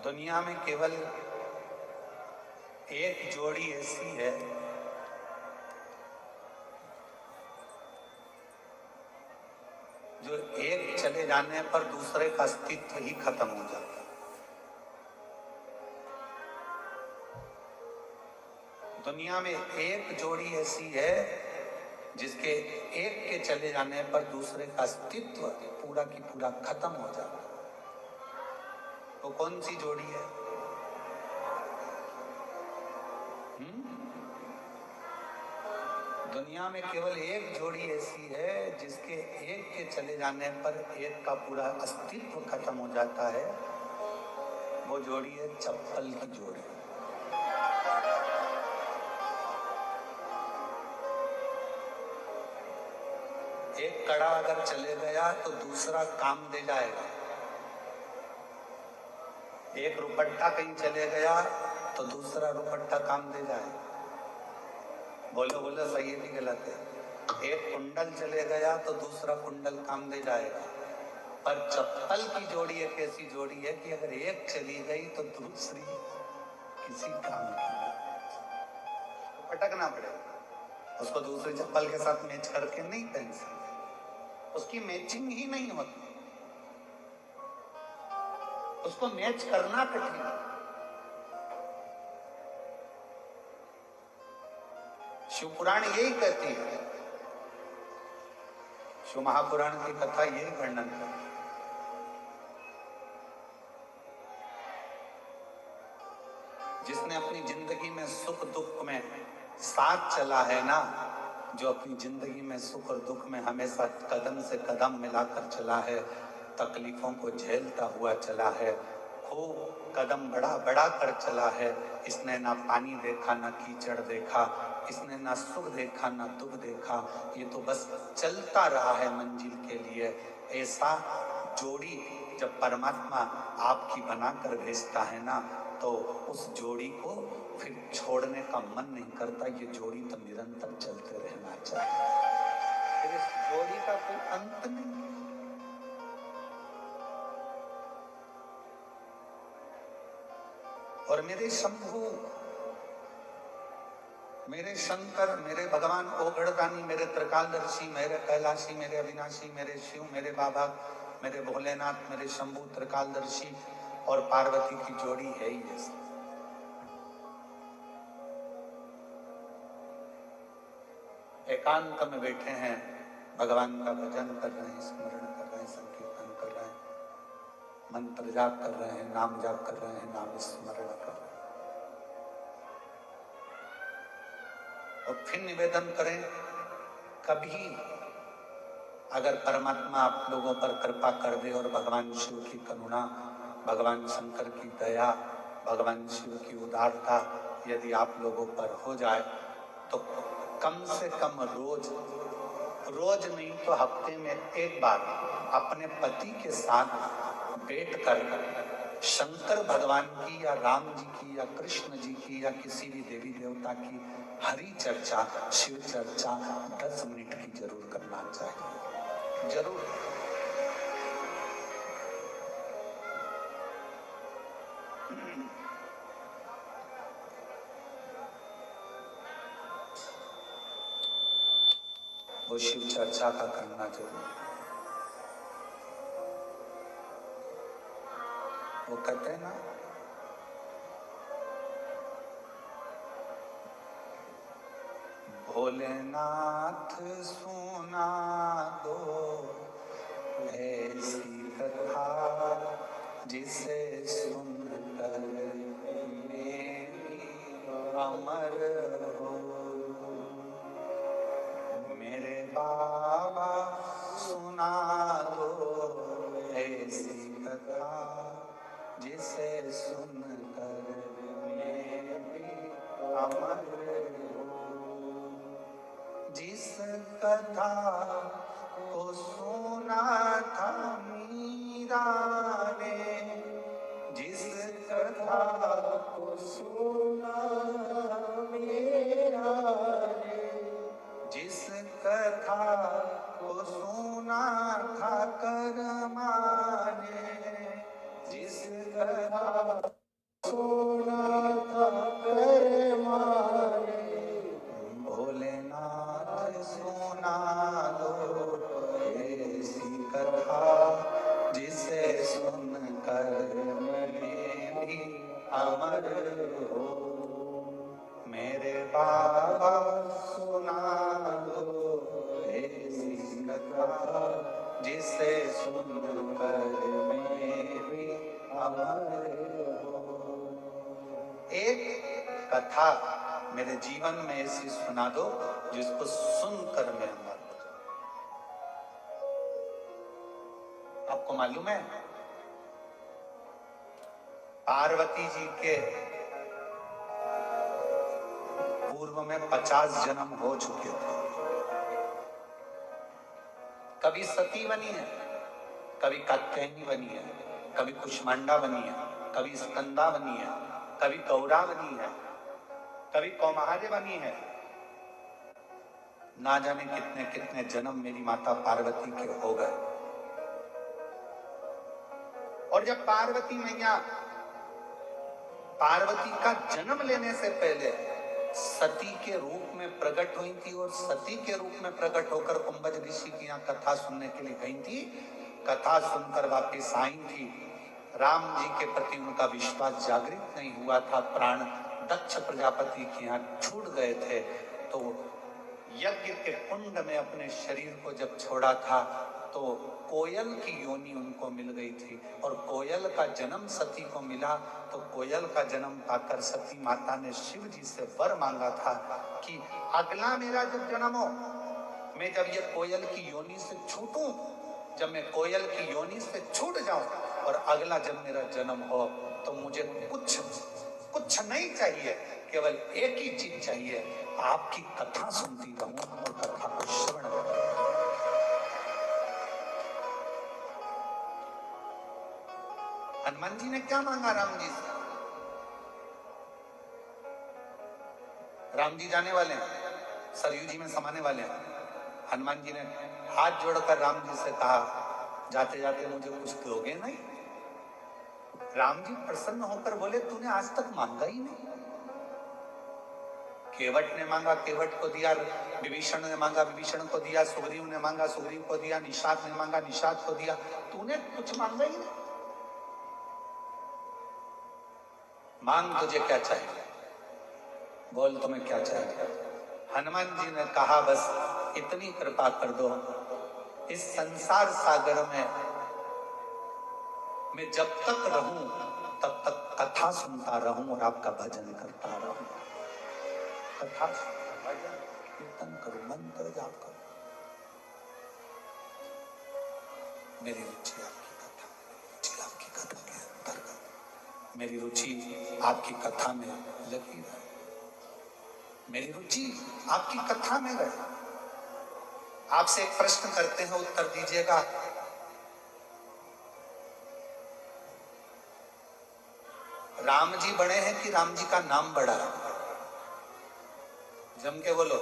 दुनिया में केवल एक जोड़ी ऐसी है जो एक चले जाने पर दूसरे का अस्तित्व ही खत्म हो जाता है। दुनिया में एक जोड़ी ऐसी है जिसके एक के चले जाने पर दूसरे का अस्तित्व पूरा की पूरा खत्म हो जाता है। वो कौन सी जोड़ी है? दुनिया में केवल एक जोड़ी ऐसी है जिसके एक के चले जाने पर एक का पूरा अस्तित्व खत्म हो जाता है। वो जोड़ी है चप्पल की जोड़ी। एक कड़ा अगर चले गया तो दूसरा काम दे जाएगा। एक रुपट्टा कहीं चले गया तो दूसरा रुपट्टा काम दे जाएगा। बोलो बोलो, सही है कि गलत है? एक कुंडल चले गया तो दूसरा कुंडल काम दे जाएगा। पर चप्पल की जोड़ी एक ऐसी जोड़ी है कि अगर एक चली गई तो दूसरी किसी काम की तो पटकना पड़ेगा। उसको दूसरी चप्पल के साथ मैच करके नहीं पहन सकते, उसकी मैचिंग ही नहीं होती, उसको मैच करना कठिन है। शिव पुराण यही कहती है, शिव महापुराण की कथा यही वर्णन करती है। जिसने अपनी जिंदगी में सुख दुख में साथ चला है ना, जो अपनी जिंदगी में सुख और दुख में हमेशा कदम से कदम मिलाकर चला है, तकलीफों को झेलता हुआ चला है, खूब कदम बढ़ा बढ़ा कर चला है, इसने ना पानी देखा ना कीचड़ देखा, इसने ना सुख देखा ना दुख देखा, ये तो बस चलता रहा है मंजिल के लिए। ऐसा जोड़ी जब परमात्मा आपकी बनाकर भेजता है ना, तो उस जोड़ी को फिर छोड़ने का मन नहीं करता। ये जोड़ी तो निरंतर चलते रहना चाहिए, फिर इस जोड़ी का कोई अंत नहीं। और मेरे शंभु, मेरे शंकर, मेरे भगवान ओगड़दानी, मेरे त्रिकालदर्शी, मेरे कैलाशी, मेरे अविनाशी, मेरे शिव, मेरे बाबा, मेरे भोलेनाथ, मेरे शंभु त्रिकालदर्शी और पार्वती की जोड़ी है ही ऐसी। एकांत में बैठे हैं, भगवान का भजन कर रहे हैं, स्मरण कर रहे हैं, संकीर्तन कर रहे हैं, मंत्र जाप कर रहे हैं, नाम जाप कर रहे हैं, नाम स्मरण कर रहे हैं। और फिर निवेदन करें, कभी अगर परमात्मा आप लोगों पर कृपा कर दे और भगवान शिव की करुणा, भगवान शंकर की दया, भगवान शिव की उदारता यदि आप लोगों पर हो जाए, तो कम से कम रोज नहीं तो हफ्ते में एक बार अपने पति के साथ बैठकर शंकर भगवान की या राम जी की या कृष्ण जी की या किसी भी देवी देवता की हरि चर्चा, शिव चर्चा 10 मिनट की जरूर करना चाहिए, जरूर। वो शिव चर्चा का करना जरूर। वो कहते हैं ना, भोलेनाथ सुना दो ऐसी कथा जिसे सुनकर मेरी अमर हो। मेरे बाबा सुना दो ऐसी कथा जिसे सुनकर मेरी अमर हो। जिस कथा को सुना था मीरा ने, जिस कथा को सुना मीरा ने, जिस कथा को सुना था कर्मा ने, जिस कथा सुना था कर मारे, भोलेनाथ सुना दो ऐसी कथा जिसे सुनकर मैं भी अमर हो। मेरे बाबा सुना दो ऐसी कथा जिसे सुनकर मैं भी अमर हो। एक कथा मेरे जीवन में ऐसी सुना दो जिसको सुनकर मैं अमर हो जाऊं। आपको मालूम है पार्वती जी के पूर्व में 50 जन्म हो चुके थे। कभी सती बनी है, कभी कात्यायनी बनी है, कभी कुष्मांडा बनी है, कभी स्कंदा बनी है, कभी गौरा बनी है, कभी कौमार्य बनी है। ना जाने कितने कितने जन्म मेरी माता पार्वती के हो गए। और जब पार्वती मैया पार्वती का जन्म लेने से पहले सती के रूप में प्रकट हुई थी और सती के रूप में प्रकट होकर कुंभज ऋषि की यहाँ कथा सुनने के लिए गई थी। कथा सुनकर वापिस आई थी। राम जी के प्रति उनका विश्वास जागृत नहीं हुआ था। प्राण दक्ष प्रजापति के यहाँ छूट गए थे। तो यज्ञ के कुंड में अपने शरीर को जब छोड़ा था तो कोयल की योनि उनको मिल गई थी और कोयल का जन्म सती को मिला। तो कोयल का जन्म पाकर सती माता ने शिव जी से वर मांगा था कि अगला मेरा जब जन्म हो, मैं जब ये कोयल की योनि से छूटूं, जब मैं कोयल की योनि से छूट जाऊं और अगला जब मेरा जन्म हो तो मुझे कुछ नहीं चाहिए, केवल एक ही चीज चाहिए, आपकी कथा सुनती रहूं और कथा को श्रवण करूं। हनुमान जी ने क्या मांगा राम जी से? राम जी जाने वाले हैं, सरयू जी में समाने वाले हैं। हनुमान जी ने हाथ जोड़कर राम जी से कहा, जाते जाते मुझे कुछ दोगे नहीं? राम जी प्रसन्न होकर बोले, तूने आज तक मांगा ही नहीं। केवट ने मांगा, केवट को दिया। विभीषण ने मांगा, विभीषण को दिया। सुग्रीव ने मांगा, सुग्रीव को दिया। निषाद ने मांगा, निषाद को दिया। तूने कुछ मांगा ही नहीं। मांग तुझे क्या चाहिए, बोल तुम्हें क्या चाहिए? हनुमान जी ने कहा, बस इतनी कृपा कर दो, इस संसार सागर में मैं जब तक रहूं तब तक कथा सुनता रहूं और आपका भजन करता रहूं। कथा भजन कीर्तन करो, मंत्र जाप करो। मेरी रुचि आपकी कथा, रुचि आपकी कथा के अंतर्गत, मेरी रुचि आपकी कथा में लगी रहे, मेरी रुचि आपकी कथा में रहे। आपसे एक प्रश्न करते हैं, उत्तर दीजिएगा। राम जी बड़े हैं कि राम जी का नाम बड़ा है? जम के बोलो।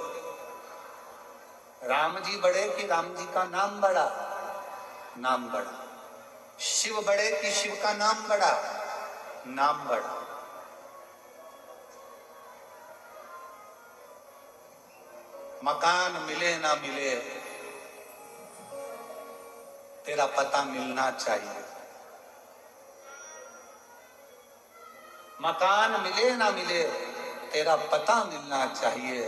राम जी बड़े कि राम जी का नाम बड़ा? नाम बड़ा। शिव बड़े कि शिव का नाम बड़ा? नाम बड़ा। मकान मिले ना मिले, तेरा पता मिलना चाहिए। मकान मिले ना मिले, तेरा पता मिलना चाहिए।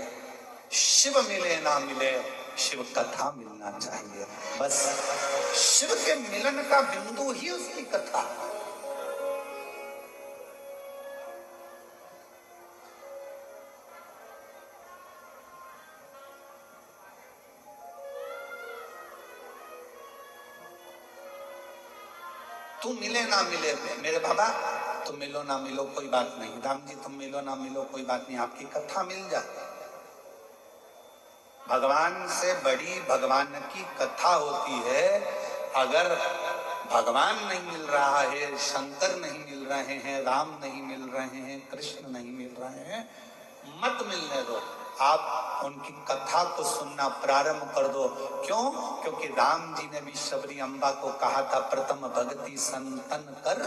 शिव मिले ना मिले, शिव कथा मिलना चाहिए। बस शिव के मिलन का बिंदु ही उसकी कथा। तू मिले ना मिले, मेरे बाबा तुम मिलो ना मिलो कोई बात नहीं, राम जी तुम मिलो ना मिलो कोई बात नहीं, आपकी कथा मिल जाए। भगवान से बड़ी भगवान की कथा होती है। अगर भगवान नहीं मिल रहा है, शंकर नहीं मिल रहे हैं, राम नहीं मिल रहे हैं, कृष्ण नहीं मिल रहे हैं, मत मिलने दो, आप उनकी कथा को सुनना प्रारंभ कर दो। क्यों? क्योंकि राम जी ने भी शबरी अम्बा को कहा था, प्रथम भक्ति संतन कर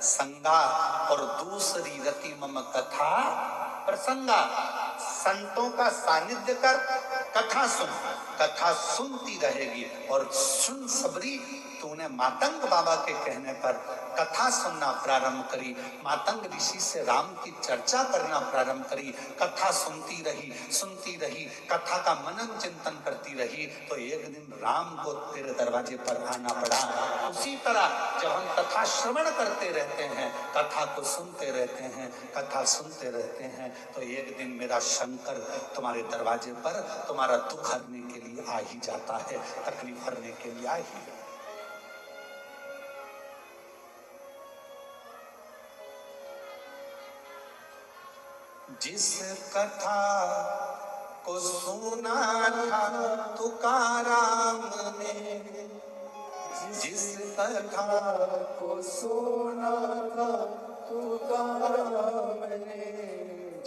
संगा और दूसरी रति मम कथा प्रसंगा। संतों का सानिध्य कर, कथा सुन, कथा सुनती रहेगी। और सुन सबरी, तूने मातंग बाबा के कहने पर कथा सुनना प्रारंभ करी, मातंग ऋषि से राम की चर्चा करना प्रारंभ करी, कथा सुनती रही, कथा का मनन चिंतन करती रही, तो एक दिन राम को तेरे दरवाजे पर आना पड़ा। उसी तरह जब हम कथा श्रवण करते रहते हैं, कथा को सुनते रहते हैं, कथा सुनते रहते हैं, तो एक दिन मेरा शंकर तुम्हारे दरवाजे पर तुम्हारा दुख हरने के लिए आ ही जाता है, तकलीफ हरने के लिए आ ही। जिस कथा को सुना था तुकाराम ने, जिस कथा को सुना था तुकाराम ने,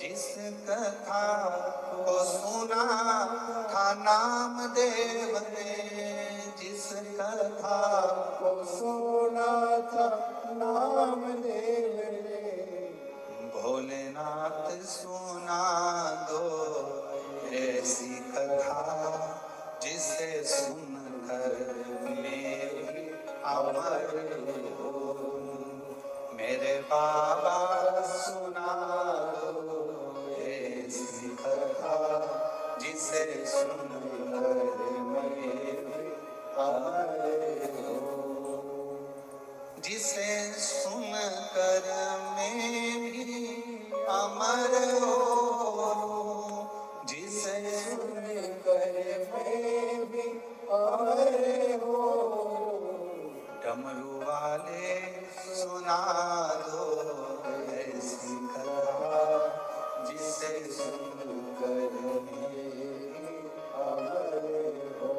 जिस कथा को सुना था नामदेव ने, जिस कथा को सुना था नामदेव ने, भोलेनाथ सुना दो ऐसी कथा जिसे सुनकर मैं भी अमर हो। मेरे बाबा सुना दो ऐसी कथा जिसे सुनकर मैं भी अमर हो। जिसे सुनकर मैं भी अमर हो, जिसे सुनकर मैं भी अमर हो। डमरू वाले सुना दो ऐसी कथा जिसे सुनकर मैं भी अमर हो।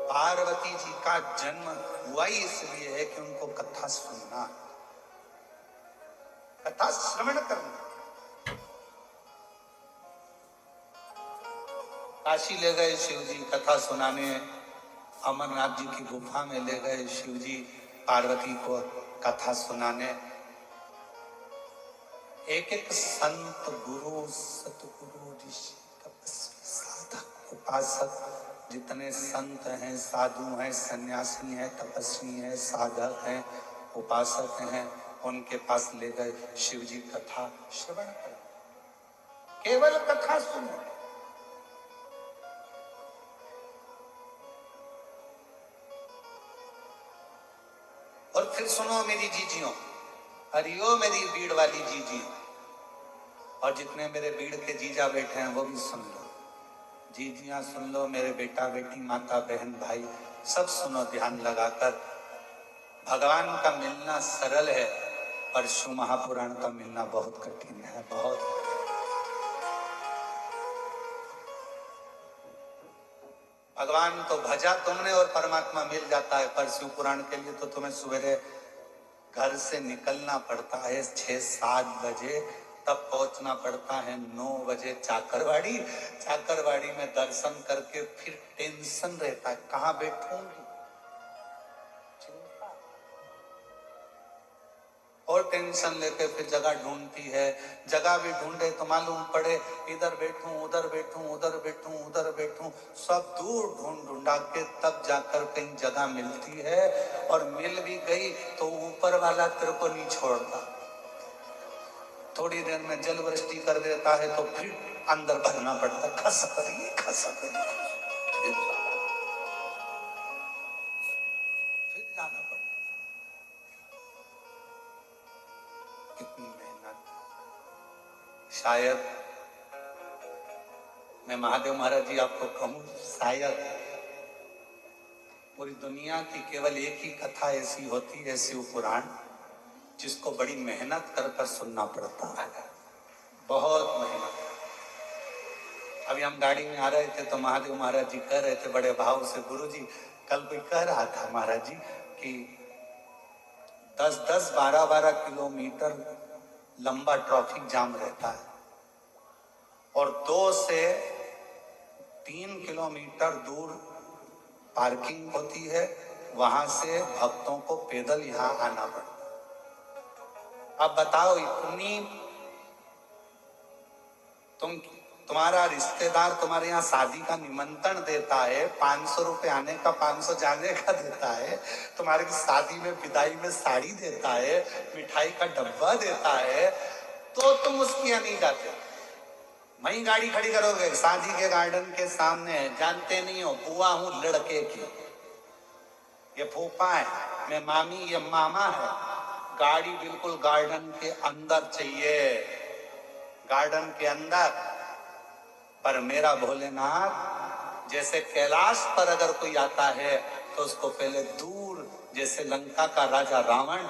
पार्वती जी का जन्म हुआ ही इसलिए है कि उनको कथा सुनना, कथा श्रवण करना। काशी ले गए शिव जी कथा सुनाने, अमरनाथ जी की गुफा में ले गए शिव जी पार्वती को कथा सुनाने। एक एक संत, गुरु, सतगुरु, ऋषि, तपस्वी, साधक, उपासक, जितने संत हैं, साधु हैं, सन्यासी हैं, तपस्वी हैं, साधक हैं, उपासक हैं, उनके पास ले गए शिव जी कथा श्रवण कर, केवल कथा सुनो। और फिर सुनो मेरी जीजियों, हरियो मेरी बीड़ वाली जीजी, और जितने मेरे बीड़ के जीजा बैठे हैं वो भी सुन लो, जीजियां सुन लो, मेरे बेटा बेटी, माता बहन भाई सब सुनो ध्यान लगाकर। भगवान का मिलना सरल है, पर शिव महापुराण का मिलना बहुत कठिन है, बहुत। भगवान तो भजा तुमने और परमात्मा मिल जाता है, पर शिव पुराण के लिए तो तुम्हें सवेरे घर से निकलना पड़ता है 6-7 बजे, तब पहुंचना पड़ता है 9 बजे चाकरवाड़ी। चाकरवाड़ी में दर्शन करके फिर टेंशन रहता है, कहाँ बैठूंगी, और टेंशन लेके फिर जगह ढूंढती है। जगह भी ढूंढे तो मालूम पड़े इधर बैठूं, उधर बैठूं, उधर बैठूं, उधर बैठूं, सब दूर ढूंढा के तब जाकर कहीं जगह मिलती है। और मिल भी गई तो ऊपर वाला तेरे को नहीं छोड़ता, थोड़ी देर में जल वृष्टि कर देता है, तो फिर अंदर भरना पड़ता, खस करिए, खस करिए, फिर जाना पड़ता। कितनी मेहनत। शायद मैं महादेव महाराज जी आपको कहूं, शायद पूरी दुनिया की केवल एक ही कथा ऐसी होती है, शिव पुराण, जिसको बड़ी मेहनत कर सुनना पड़ता है, बहुत मेहनत। अभी हम गाड़ी में आ रहे थे तो महादेव महाराज जी कह रहे थे बड़े भाव से, गुरु जी कल कोई कह रहा था महाराज जी कि 10-10, 12-12 किलोमीटर लंबा ट्रैफिक जाम रहता है, और 2 से 3 किलोमीटर दूर पार्किंग होती है, वहां से भक्तों को पैदल यहाँ आना पड़ता। अब बताओ, इतनी तुम्हारा रिश्तेदार तुम्हारे यहाँ शादी का निमंत्रण देता है, 500 रुपए आने का 500 जाने का देता है, तुम्हारे शादी में विदाई में साड़ी देता है, मिठाई का डब्बा देता है, तो तुम उसके यहाँ नहीं जाते। वहीं गाड़ी खड़ी करोगे शादी के गार्डन के सामने, जानते नहीं हो बुआ हूं लड़के की, ये फूफा है, मैं मामी, ये मामा है। गाड़ी बिल्कुल गार्डन के अंदर चाहिए, गार्डन के अंदर। पर मेरा भोलेनाथ जैसे कैलाश पर अगर कोई आता है तो उसको पहले दूर, जैसे लंका का राजा रावण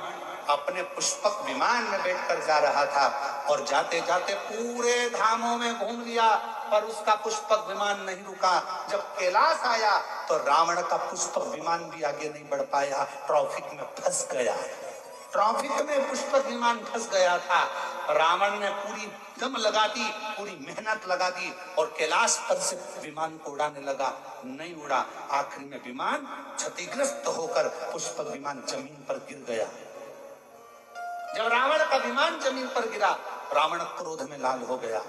अपने पुष्पक विमान में बैठकर जा रहा था और जाते जाते पूरे धामों में घूम लिया, पर उसका पुष्पक विमान नहीं रुका। जब कैलाश आया तो रावण का पुष्पक विमान भी आगे नहीं बढ़ पाया, ट्रैफिक में फंस गया। ट्रैफिक में पुष्पक विमान फंस गया था। रावण ने पूरी दम लगा दी, पूरी मेहनत लगा दी और कैलाश पर से विमान को उड़ाने लगा, नहीं उड़ा। आखिर में विमान क्षतिग्रस्त होकर पुष्पक विमान जमीन पर गिर गया। जब रावण का विमान जमीन पर गिरा, रावण क्रोध में लाल हो गया,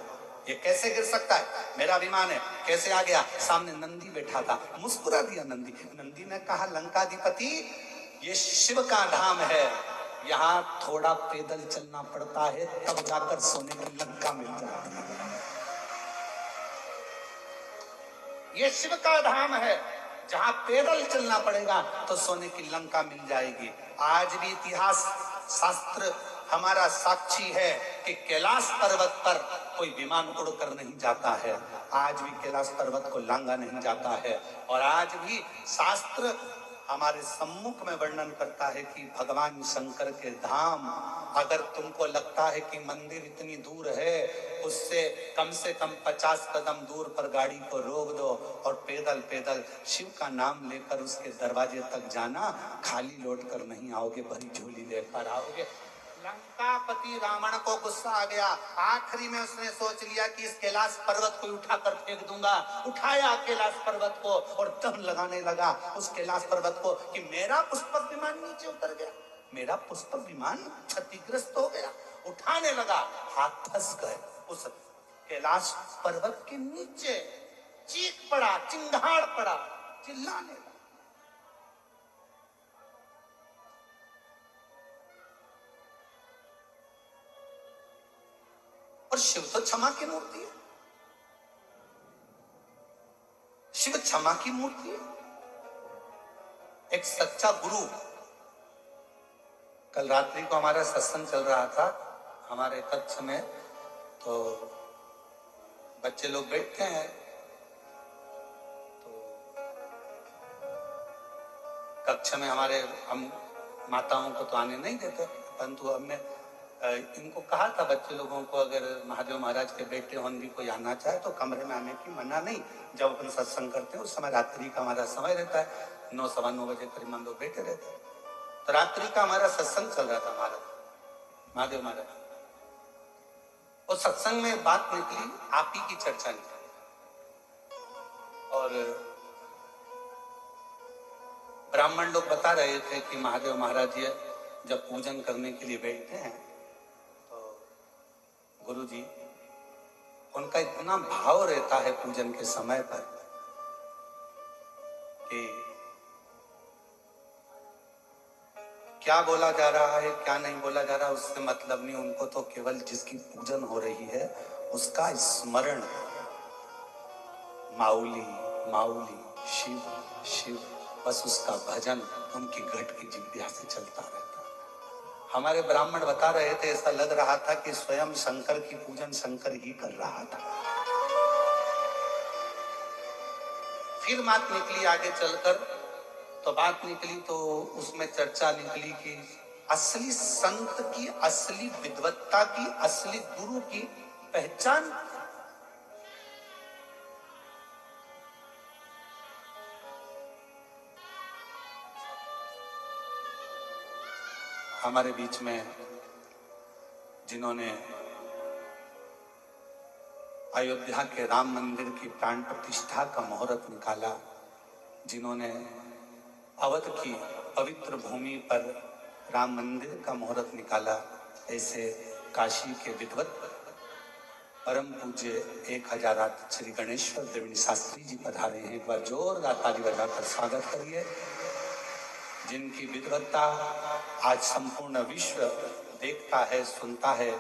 ये कैसे गिर सकता है, मेरा विमान है, कैसे आ गया। सामने नंदी बैठा था, मुस्कुरा दिया नंदी। नंदी ने कहा, लंकाधिपति ये शिव का धाम है, यहाँ थोड़ा पैदल चलना पड़ता है, तब जाकर सोने की लंका मिल जाती है। ये शिव का धाम है, जहां पैदल चलना पड़ेगा तो सोने की लंका मिल जाएगी। आज भी इतिहास शास्त्र हमारा साक्षी है कि कैलाश पर्वत पर कोई विमान उड़कर नहीं जाता है, आज भी कैलाश पर्वत को लांगा नहीं जाता है। और आज भी शास्त्र हमारे सम्मुख में वर्णन करता है कि भगवान शंकर के धाम, अगर तुमको लगता है कि मंदिर इतनी दूर है, उससे कम 50 कदम दूर पर गाड़ी को रोक दो और पैदल पैदल शिव का नाम लेकर उसके दरवाजे तक जाना, खाली लौट कर नहीं आओगे, भरी झोली लेकर आओगे। लंकापति रावण को गुस्सा आ गया, आखिरी में उसने सोच लिया कि इस कैलाश पर्वत को उठाकर फेंक दूंगा। उठाया कैलाश पर्वत को और दम लगाने लगा उस कैलाश पर्वत को कि मेरा पुष्पक विमान नीचे उतर गया, मेरा पुष्पक विमान क्षतिग्रस्त हो गया। उठाने लगा, हाथ फंस गए उस कैलाश पर्वत के नीचे, चीख पड़ा, चिंगाड़ पड़ा, चिल्लाने लगा। और शिव तो क्षमा की मूर्ति है, शिव क्षमा की मूर्ति है। एक सच्चा गुरु, कल रात्रि को हमारा सत्संग चल रहा था हमारे कक्ष में, तो बच्चे लोग बैठते हैं, तो कक्ष में हमारे, हम माताओं को तो आने नहीं देते, परंतु हमने इनको कहा था बच्चे लोगों को, अगर महादेव महाराज के बेटे होने भी कोई आना चाहे तो कमरे में आने की मना नहीं। जब अपन सत्संग करते हैं उस समय रात्रि का हमारा समय रहता है, 9 सवा 9 बजे करीब हम लोग बैठे रहते हैं। तो रात्रि का हमारा सत्संग चल रहा था हमारा महादेव महाराज, और सत्संग में बात निकली, आप ही की चर्चा निकली, और ब्राह्मण लोग बता रहे थे कि महादेव महाराज जी जब पूजन करने के लिए बैठते हैं गुरुजी, उनका इतना भाव रहता है पूजन के समय पर कि क्या बोला जा रहा है क्या नहीं बोला जा रहा उससे मतलब नहीं, उनको तो केवल जिसकी पूजन हो रही है उसका स्मरण, माऊली माऊली शिव शिव, बस उसका भजन उनकी घट की जिज्ञासा से चलता रहता। हमारे ब्राह्मण बता रहे थे, ऐसा लग रहा था कि स्वयं शंकर की पूजन शंकर ही कर रहा था। फिर बात निकली आगे चलकर, तो बात निकली तो उसमें चर्चा निकली कि असली संत की, असली विद्वत्ता की, असली गुरु की पहचान हमारे बीच में जिन्होंने अयोध्या के राम मंदिर की प्राण प्रतिष्ठा का मुहूर्त निकाला, जिन्होंने अवध की पवित्र भूमि पर राम मंदिर का मुहूर्त निकाला, ऐसे काशी के विद्वत परम पूज्य 1008 श्री गणेश्वर द्रविड़ शास्त्री जी पधारे हैं। एक बार जोरदार ताली बजाकर स्वागत करिए, जिनकी विद्वत्ता आज संपूर्ण विश्व देखता है, सुनता है।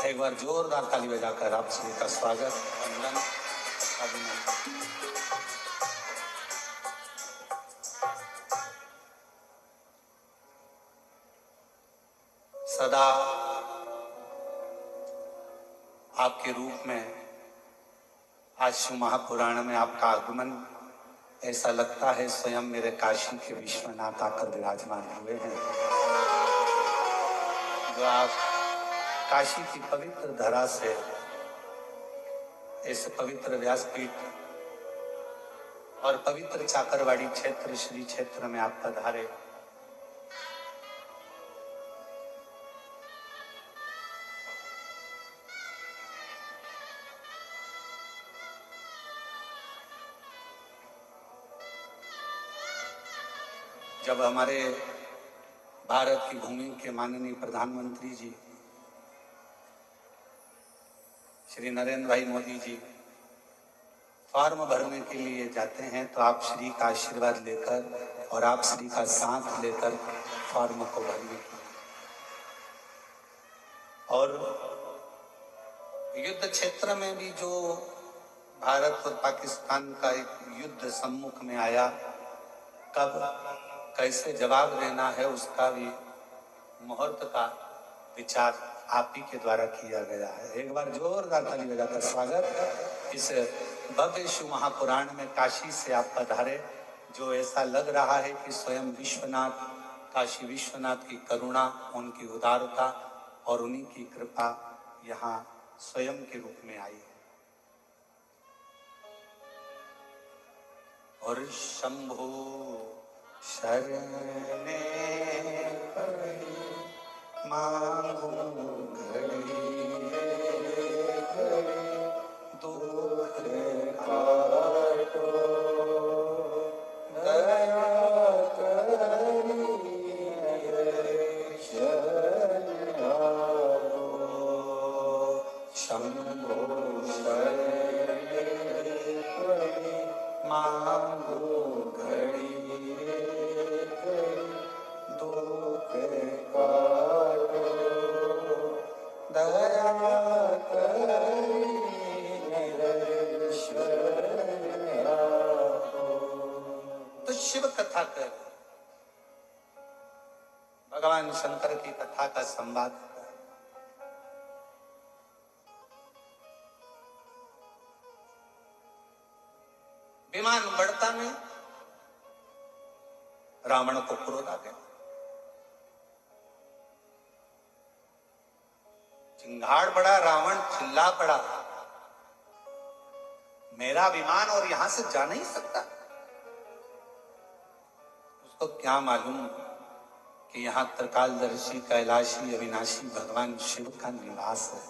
एक बार जोरदार ताली बजाकर आप सभी का स्वागत, वंदन, अभिनंदन। सदा आपके रूप में आज शिव महापुराण में आपका आगमन, ऐसा लगता है स्वयं मेरे काशी के विश्वनाथ आकर विराजमान हुए हैं। जो आप काशी की पवित्र धरा से इस पवित्र व्यासपीठ और पवित्र चाकरवाड़ी क्षेत्र श्री क्षेत्र में आप पधारे। जब हमारे भारत की भूमि के माननीय प्रधानमंत्री जी श्री नरेंद्र भाई मोदी जी फॉर्म भरने के लिए जाते हैं, तो आप श्री का आशीर्वाद लेकर और आप श्री का साथ लेकर फॉर्म को भरने की, और युद्ध क्षेत्र में भी जो भारत और पाकिस्तान का एक युद्ध सम्मुख में आया, कब कैसे जवाब देना है उसका भी मुहूर्त का विचार आप ही के द्वारा किया गया है। एक बार जोरदार ताली बजाकर स्वागत। इस भव्य शिव महापुराण में काशी से आप पधारे, जो ऐसा लग रहा है कि स्वयं विश्वनाथ, काशी विश्वनाथ की करुणा, उनकी उदारता और उन्हीं की कृपा यहाँ स्वयं के रूप में आई है। और शंभो शरणे पड़ी मांगू घड़ी घड़ी दुख काटो दया करी शरण आओ। शंभो शरणे पड़ी मांगू घड़ी दुख काटो दया करी शरण आओ। तो शिव कथा कर, भगवान शंकर की कथा का संवाद, विमान बढ़ता नहीं, रावण को क्रोध आ गया, चिंगाड़ पड़ा, रावण चिल्ला पड़ा, मेरा विमान और यहां से जा नहीं सकता। उसको क्या मालूम कि यहां त्रिकालदर्शी, कैलाशी, अविनाशी भगवान शिव का निवास है।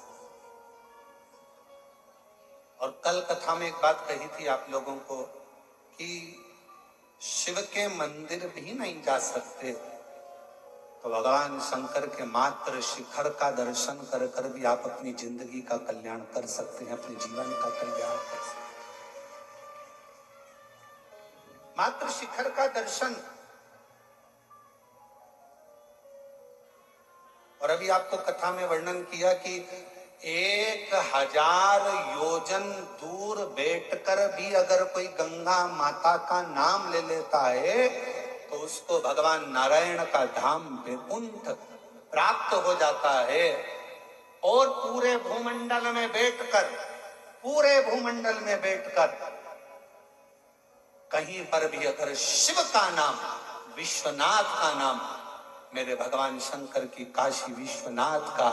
और कल कथा में एक बात कही थी आप लोगों को कि शिव के मंदिर भी नहीं जा सकते, तो भगवान शंकर के मात्र शिखर का दर्शन कर कर भी आप अपनी जिंदगी का कल्याण कर सकते हैं, अपने जीवन का कल्याण कर सकते हैं। मात्र शिखर का दर्शन। और अभी आपको कथा में वर्णन किया कि 1000 योजन दूर बैठकर भी अगर कोई गंगा माता का नाम ले लेता है तो उसको भगवान नारायण का धाम वैकुंठ प्राप्त हो जाता है। और पूरे भूमंडल में बैठकर कहीं पर भी अगर शिव का नाम, विश्वनाथ का नाम, मेरे भगवान शंकर की काशी विश्वनाथ का,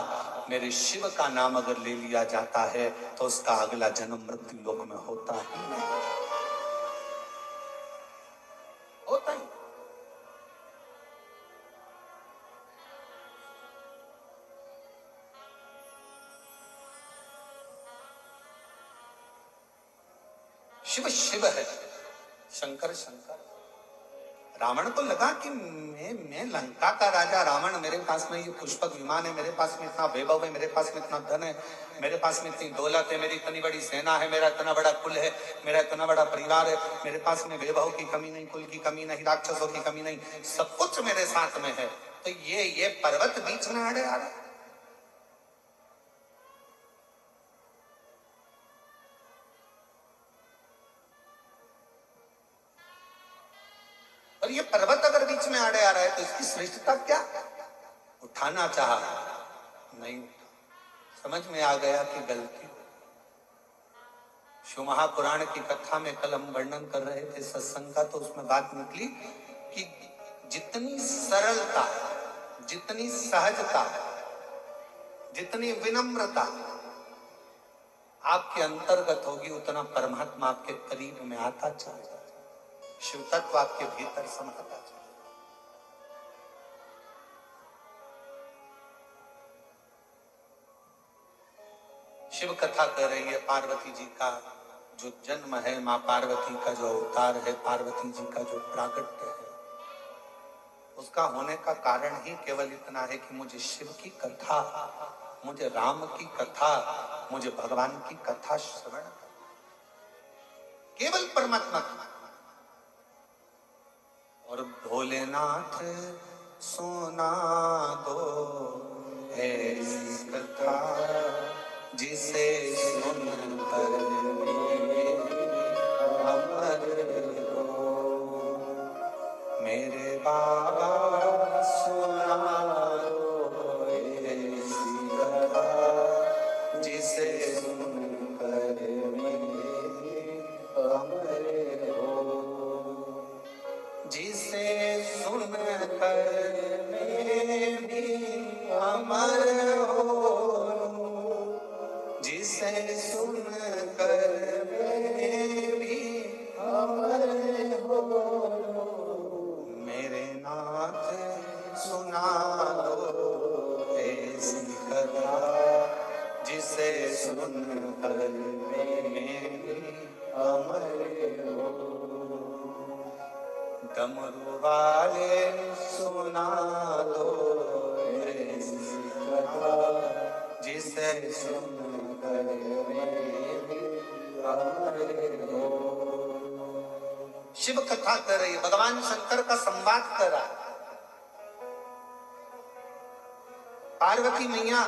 मेरे शिव का नाम अगर ले लिया जाता है तो उसका अगला जन्म मृत्यु लोक में होता ही नहीं, होता ही। शिव शिव है, शंकर शंकर। रावण को लगा कि मैं लंका का राजा रावण, मेरे पास में ये पुष्पक विमान है, मेरे पास में इतना वैभव है, मेरे पास में इतना धन है, मेरे पास में इतनी दौलत है, मेरी इतनी बड़ी सेना है, मेरा इतना बड़ा कुल है, मेरा इतना बड़ा परिवार है, मेरे पास में वैभव की कमी नहीं, कुल की कमी नहीं, राक्षसों की कमी नहीं, सब कुछ मेरे साथ में है, तो ये पर्वत बीच में अड़े आ रहा है। और ये पर्वत अगर बीच में आड़े आ रहा है तो इसकी श्रेष्ठता क्या? उठाना चाहा, नहीं, समझ में आ गया कि गलती। शिव महापुराण की कथा में कल हम वर्णन कर रहे थे सत्संग का, तो उसमें बात निकली कि जितनी सरलता, जितनी सहजता, जितनी विनम्रता आपके अंतर्गत होगी, उतना परमात्मा आपके करीब में आता चला जाएगा, शिव तत्व आपके भीतर समाता है। शिव कथा कह रही है पार्वती जी का जो जन्म है, माँ पार्वती का जो अवतार है, पार्वती जी का जो प्राकट्य है, उसका होने का कारण ही केवल इतना है कि मुझे शिव की कथा, मुझे राम की कथा, मुझे भगवान की कथा श्रवण करना, केवल परमात्मा की। और भोलेनाथ सुना दो ऐसी कथा जिसे सुनकर अमर हो, मेरे बाबा सुना दो ऐसी कथा जिसे सुनकर अमर हो, जिसे सुनकर मैं भी अमर हो, जिसे सुनकर मैं भी अमर हो, मेरे नाथ सुना दो ऐसी कथा जिसे सुनकर मैं भी अमर हो, डमरू वाले सुना दो ऐसी कथा जिसे सुनकर मैं भी अमर हो। शिव कथा कर रही है, भगवान शंकर का संवाद कर रहा है। पार्वती मैया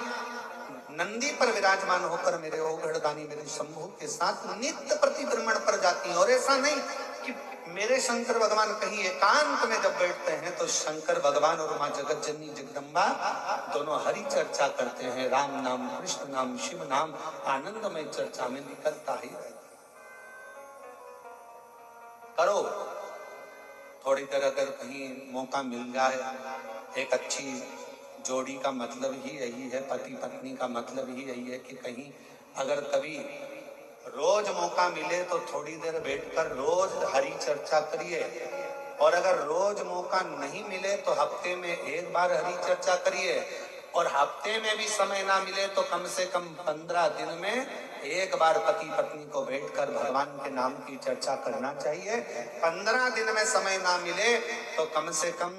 नंदी पर विराजमान होकर मेरे ओघड़दानी मेरे शंभू के साथ नित्य प्रतिभ्रमण पर जाती है। और ऐसा नहीं कि मेरे शंकर भगवान कहीं एकांत में जब बैठते हैं तो शंकर भगवान और माँ जगत जननी जगदम्बा दोनों हरि चर्चा करते हैं, राम नाम, कृष्ण नाम, शिव नाम, आनंदमय चर्चा में निकलता ही रहता। करो थोड़ी देर, अगर कहीं मौका मिल जाए, एक अच्छी जोड़ी का मतलब ही यही है, पति पत्नी का मतलब ही यही है कि कहीं अगर कभी रोज मौका मिले तो थोड़ी देर बैठकर रोज हरि चर्चा करिए। और अगर रोज मौका नहीं मिले तो हफ्ते में एक बार हरि चर्चा करिए। और हफ्ते में भी समय ना मिले तो कम से कम 15 दिन में एक बार पति पत्नी को बैठकर भगवान के नाम की चर्चा करना चाहिए। 15 दिन में समय ना मिले तो कम से कम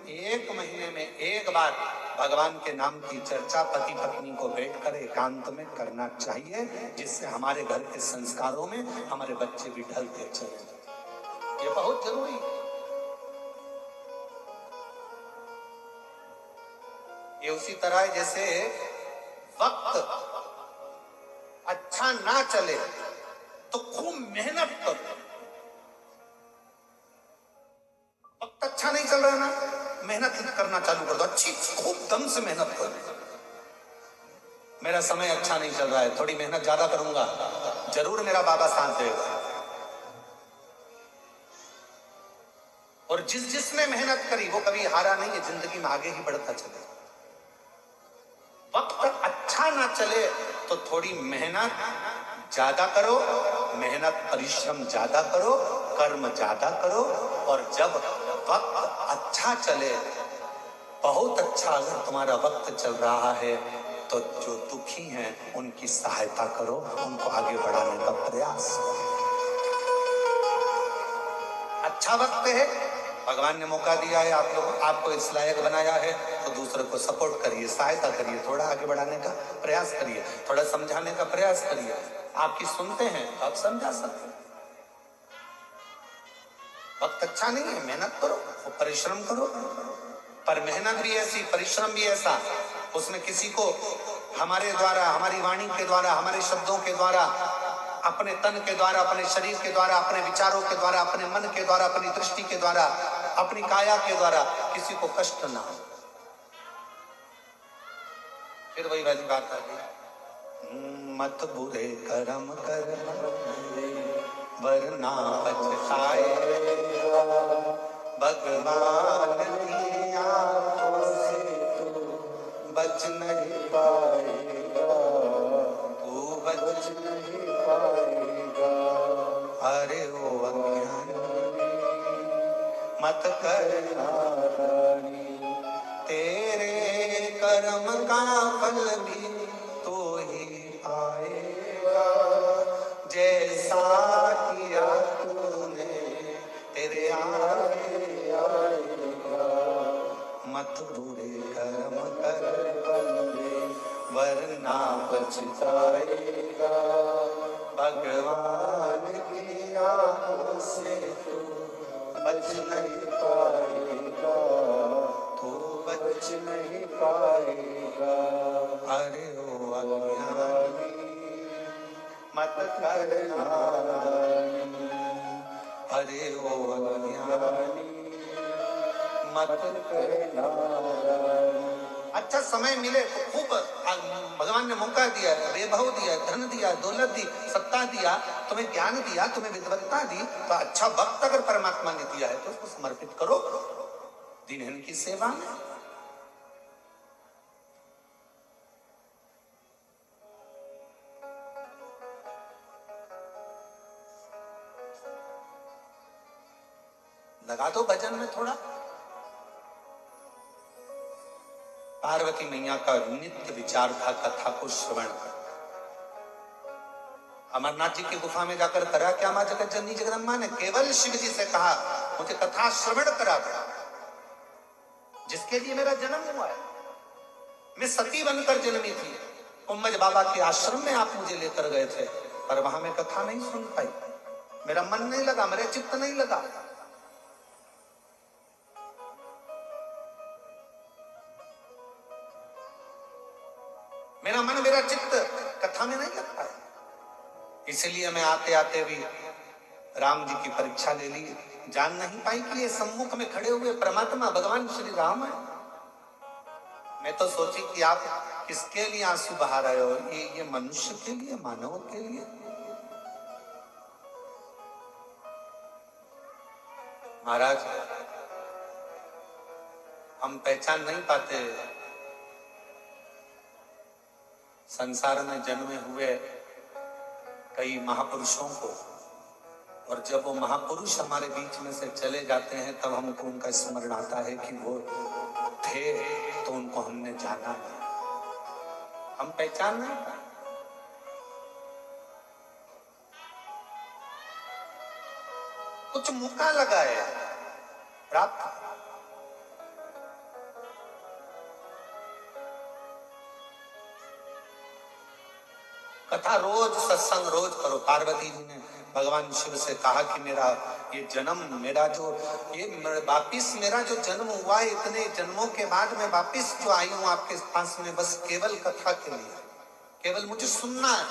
1 महीने में एक बार भगवान के नाम की चर्चा पति पत्नी को बैठकर एकांत में करना चाहिए, जिससे हमारे घर के संस्कारों में हमारे बच्चे भी ढलते चले। ये बहुत जरूरी है। ये उसी तरह है जैसे वक्त अच्छा ना चले तो खूब मेहनत करो। वक्त अच्छा नहीं चल रहा ना, मेहनत करना चालू कर दो, अच्छी खूब दम से मेहनत करो। मेरा समय अच्छा नहीं चल रहा है, थोड़ी मेहनत ज्यादा करूंगा, जरूर मेरा बाबा साथ देगा। और जिसने मेहनत करी वो कभी हारा नहीं है, जिंदगी में आगे ही बढ़ता चले। वक्त अच्छा ना चले तो थोड़ी मेहनत ज्यादा करो, मेहनत परिश्रम ज्यादा करो, कर्म ज्यादा करो। और जब वक्त अच्छा चले, बहुत अच्छा अगर तुम्हारा वक्त चल रहा है, तो जो दुखी हैं उनकी सहायता करो, उनको आगे बढ़ाने का प्रयास। अच्छा वक्त है, भगवान ने मौका दिया है, आप लोग आपको इस लायक बनाया है, तो दूसरे को सपोर्ट करिए, सहायता करिए, थोड़ा आगे बढ़ाने का प्रयास करिए, थोड़ा समझाने का प्रयास करिए। आपकी सुनते हैं तो आप समझा सकते हैं। वक्त अच्छा नहीं है, मेहनत करो, परिश्रम करो, पर मेहनत भी ऐसी, परिश्रम भी ऐसा, उसमें किसी को हमारे द्वारा, हमारी वाणी के द्वारा, हमारे शब्दों के द्वारा, अपने तन के द्वारा, अपने शरीर के द्वारा, अपने विचारों के द्वारा, अपने मन के द्वारा, अपनी दृष्टि के द्वारा, अपनी काया के द्वारा किसी को कष्ट ना हो। फिर वही वाली बात आ गई, मत बुरे कर्म कर वरना पछताए, भगवान की आंखों से तू बच नहीं पाएगा, तू बच नहीं पाएगा। अरे ओ अज्ञानी मत कर नादानी, तेरे कर्म का फल भी तो ही पाएगा, जैसा किया तूने तेरे आगे आएगा। मत बुरे कर्म कर बंदे वरना पछताएगा, भगवान की आंखों से तू बच नहीं पाएगा, तू बच नहीं पाएगा। अरे ओ अज्ञानी मत कर नादानी, अरे ओ अज्ञानी मत कर नादानी। अच्छा समय मिले तो खूब, भगवान ने मौका दिया, वैभव दिया, धन दिया, दौलत दी, सत्ता दिया, तुम्हें ज्ञान दिया, तुम्हें विद्वत्ता दी, तो अच्छा वक्त अगर परमात्मा ने दिया है तो उसको समर्पित करो दीनहीन की सेवा में। लगा दो भजन में थोड़ा। पार्वती मैया का नित्य विचार था कथा को श्रवण कर। अमरनाथ जी की गुफा में जाकर करा क्या मां जगत जननी जगदम्बा ने? केवल शिव जी से कहा मुझे कथा श्रवण करा दो, जिसके लिए मेरा जन्म हुआ है। मैं सती बनकर जन्मी थी, उम्मज बाबा के आश्रम में आप मुझे लेकर गए थे, पर वहां मैं कथा नहीं सुन पाई, मेरा मन नहीं लगा, मेरा चित्त नहीं लगा। मेरा मन, मेरा चित्त कथा में नहीं लगता है। इसलिए मैं आते आते भी राम जी की परीक्षा ले ली, जान नहीं पाई कि ये सम्मुख में खड़े हुए परमात्मा भगवान श्री राम है। मैं तो सोची कि आप किसके लिए आंसू बहा रहे हो, ये मनुष्य के लिए, मानव के लिए। महाराज हम पहचान नहीं पाते संसार में जन्मे हुए कई महापुरुषों को, और जब वो महापुरुष हमारे बीच में से चले जाते हैं तब हमको उनका स्मरण आता है कि वो थे तो उनको हमने जाना नहीं, हम पहचान नहीं पाए। कुछ मौका लगा है प्राप्त। कथा रोज, सत्संग रोज करो। पार्वती जी ने भगवान शिव से कहा कि मेरा ये जन्म, मेरा जो ये वापिस मेरा जो जन्म हुआ है, इतने जन्मों के बाद मैं वापिस जो आई हूं आपके पास में, बस केवल कथा के लिए, केवल मुझे सुनना है,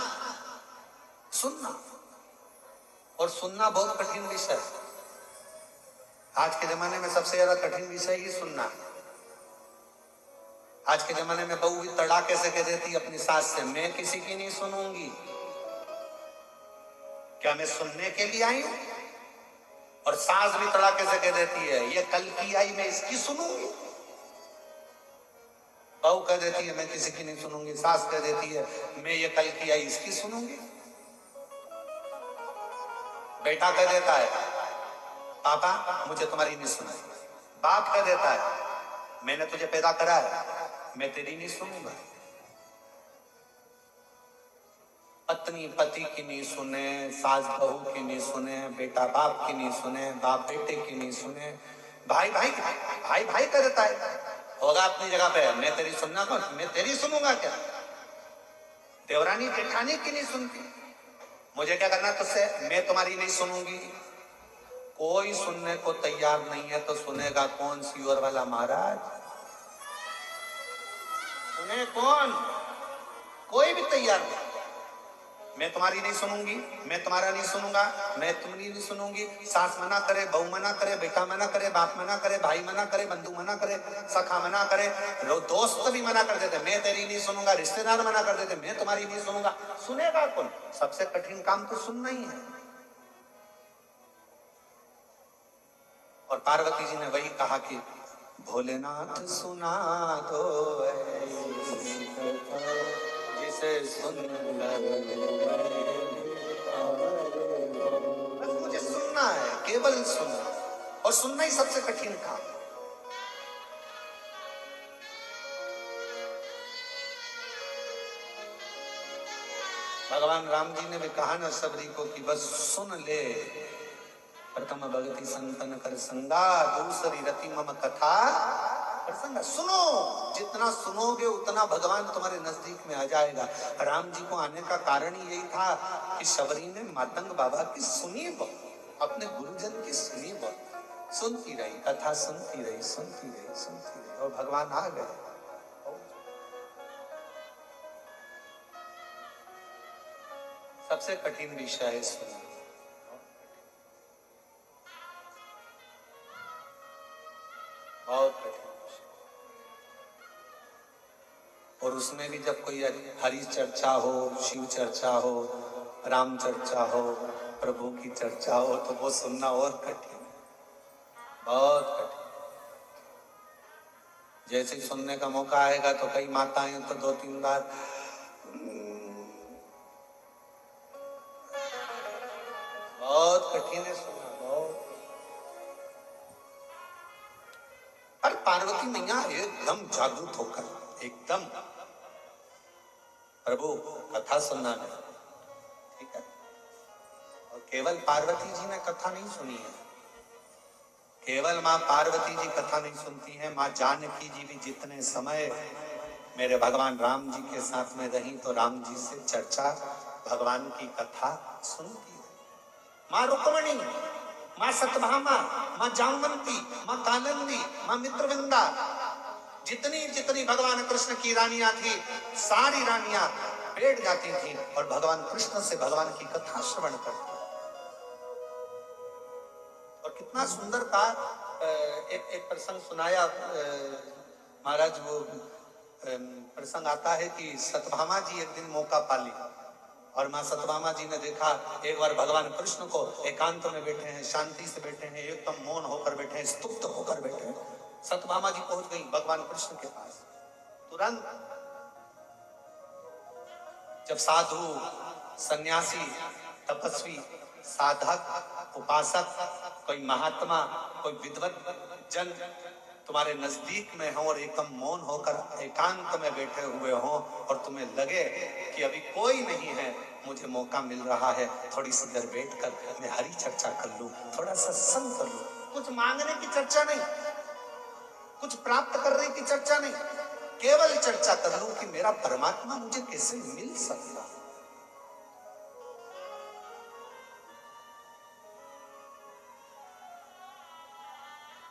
सुनना। और सुनना बहुत कठिन विषय है। आज के जमाने में सबसे ज्यादा कठिन विषय ही सुनना। आज के जमाने में बहू भी तड़ाके से कह देती अपनी सास से, मैं किसी की नहीं सुनूंगी। क्या मैं सुनने के लिए आई हूं? और सास भी तड़ाके से कह देती है, ये कल की आई, मैं इसकी सुनूंगी। बहू कह देती है मैं किसी की नहीं सुनूंगी, सास कह देती है मैं ये कल की आई इसकी सुनूंगी। बेटा कह देता है पापा मुझे तुम्हारी नहीं सुनाई। बाप कह देता है मैंने तुझे पैदा करा है, मैं तेरी नहीं सुनूंगा। पत्नी पति की नहीं सुने, सास बहू की नहीं सुने, बेटा बाप की नहीं सुने, बाप बेटे की नहीं सुने, भाई भाई भाई भाई कर देता है, होगा अपनी जगह पे, मैं तेरी सुनना कौन, मैं तेरी सुनूंगा क्या। देवरानी जेठानी की नहीं सुनती, मुझे क्या करना तुझसे, मैं तुम्हारी नहीं सुनूंगी। कोई सुनने को तैयार नहीं है तो सुनेगा कौन सीवर वाला महाराज, सुने कौन, कोई भी तैयार नहीं। मैं तुम्हारी नहीं सुनूंगी, मैं तुम्हारा नहीं सुनूंगा, मैं तुम्हारी नहीं सुनूंगी। सास मना करे, बहू मना करे, बेटा मना करे, बाप मना करे, भाई मना करे, बंधु मना करे, सखा मना करे, दोस्त भी मना कर देते मैं तेरी नहीं सुनूंगा, रिश्तेदार मना कर देते मैं तुम्हारी नहीं सुनूंगा। सुनेगा कौन? सबसे कठिन काम तो सुनना ही है। और पार्वती जी ने वही कहा कि भोलेनाथ सुना दो जिसे सुंदर, बस मुझे सुनना है, केवल सुनना, और सुनना ही सबसे कठिन काम। भगवान राम जी ने भी कहा ना सबरी को कि बस सुन ले, प्रथम भगति संतन कर संगा, दूसरी रति मम कथा प्रसंगा। सुनो, जितना सुनोगे उतना भगवान तुम्हारे नजदीक में आ जाएगा। राम जी को आने का कारण ही यही था कि शबरी ने मातंग बाबा की सुनी बहुत, अपने गुरुजन की सुनी बहुत, सुनती रही, कथा सुनती रही, सुनती रही, सुनती रही, और भगवान आ गए। सबसे कठिन विषय है सुनना, बहुत कठिन। और उसमें भी जब कोई हरि चर्चा हो, शिव चर्चा हो, राम चर्चा हो, प्रभु की चर्चा हो, तो वो सुनना और कठिन, बहुत कठिन। जैसे ही सुनने का मौका आएगा तो कई माताएं तो 2-3 बार बहुत कठिन है सुनना, बहुत। पर पार्वती मैया एकदम जागरूक होकर एकदम, प्रभु कथा सुनना है, ठीक है। और केवल पार्वती जी ने कथा नहीं सुनी है, केवल माँ पार्वती जी कथा नहीं सुनती हैं, माँ जानकी जी भी जितने समय मेरे भगवान राम जी के साथ में रही तो राम जी से चर्चा, भगवान की कथा सुनती है। माँ रुक्मणी, माँ सत्यभामा, माँ जामवंती, माँ कानंदी, माँ मित्रविंदा, जितनी जितनी भगवान कृष्ण की रानियां थी, सारी रानियां बैठ जाती थी और भगवान कृष्ण से भगवान की कथा श्रवण करती। और कितना सुंदर था, एक प्रसंग सुनाया महाराज, वो प्रसंग आता है कि सत्यभामा जी एक दिन मौका पाली और माँ सत्यभामा जी ने देखा एक बार भगवान कृष्ण को एकांत में बैठे हैं, शांति से बैठे हैं, एकदम मौन होकर बैठे हैं, स्तुप्त होकर बैठे हैं। सत्यभामा जी पहुंच गई भगवान कृष्ण के पास। तुरंत जब साधु, सन्यासी, तपस्वी, साधक, उपासक, कोई महात्मा, कोई विद्वत जन तुम्हारे नजदीक में हो और एकदम मौन होकर एकांत में बैठे हुए हो और तुम्हें लगे कि अभी कोई नहीं है, मुझे मौका मिल रहा है थोड़ी सी देर बैठकर मैं हरी चर्चा कर लूं, थोड़ा सत्संग कर लूं, कुछ मांगने की चर्चा नहीं, कुछ प्राप्त करने की चर्चा नहीं, केवल चर्चा कर लूं कि मेरा परमात्मा मुझे कैसे मिल सकता,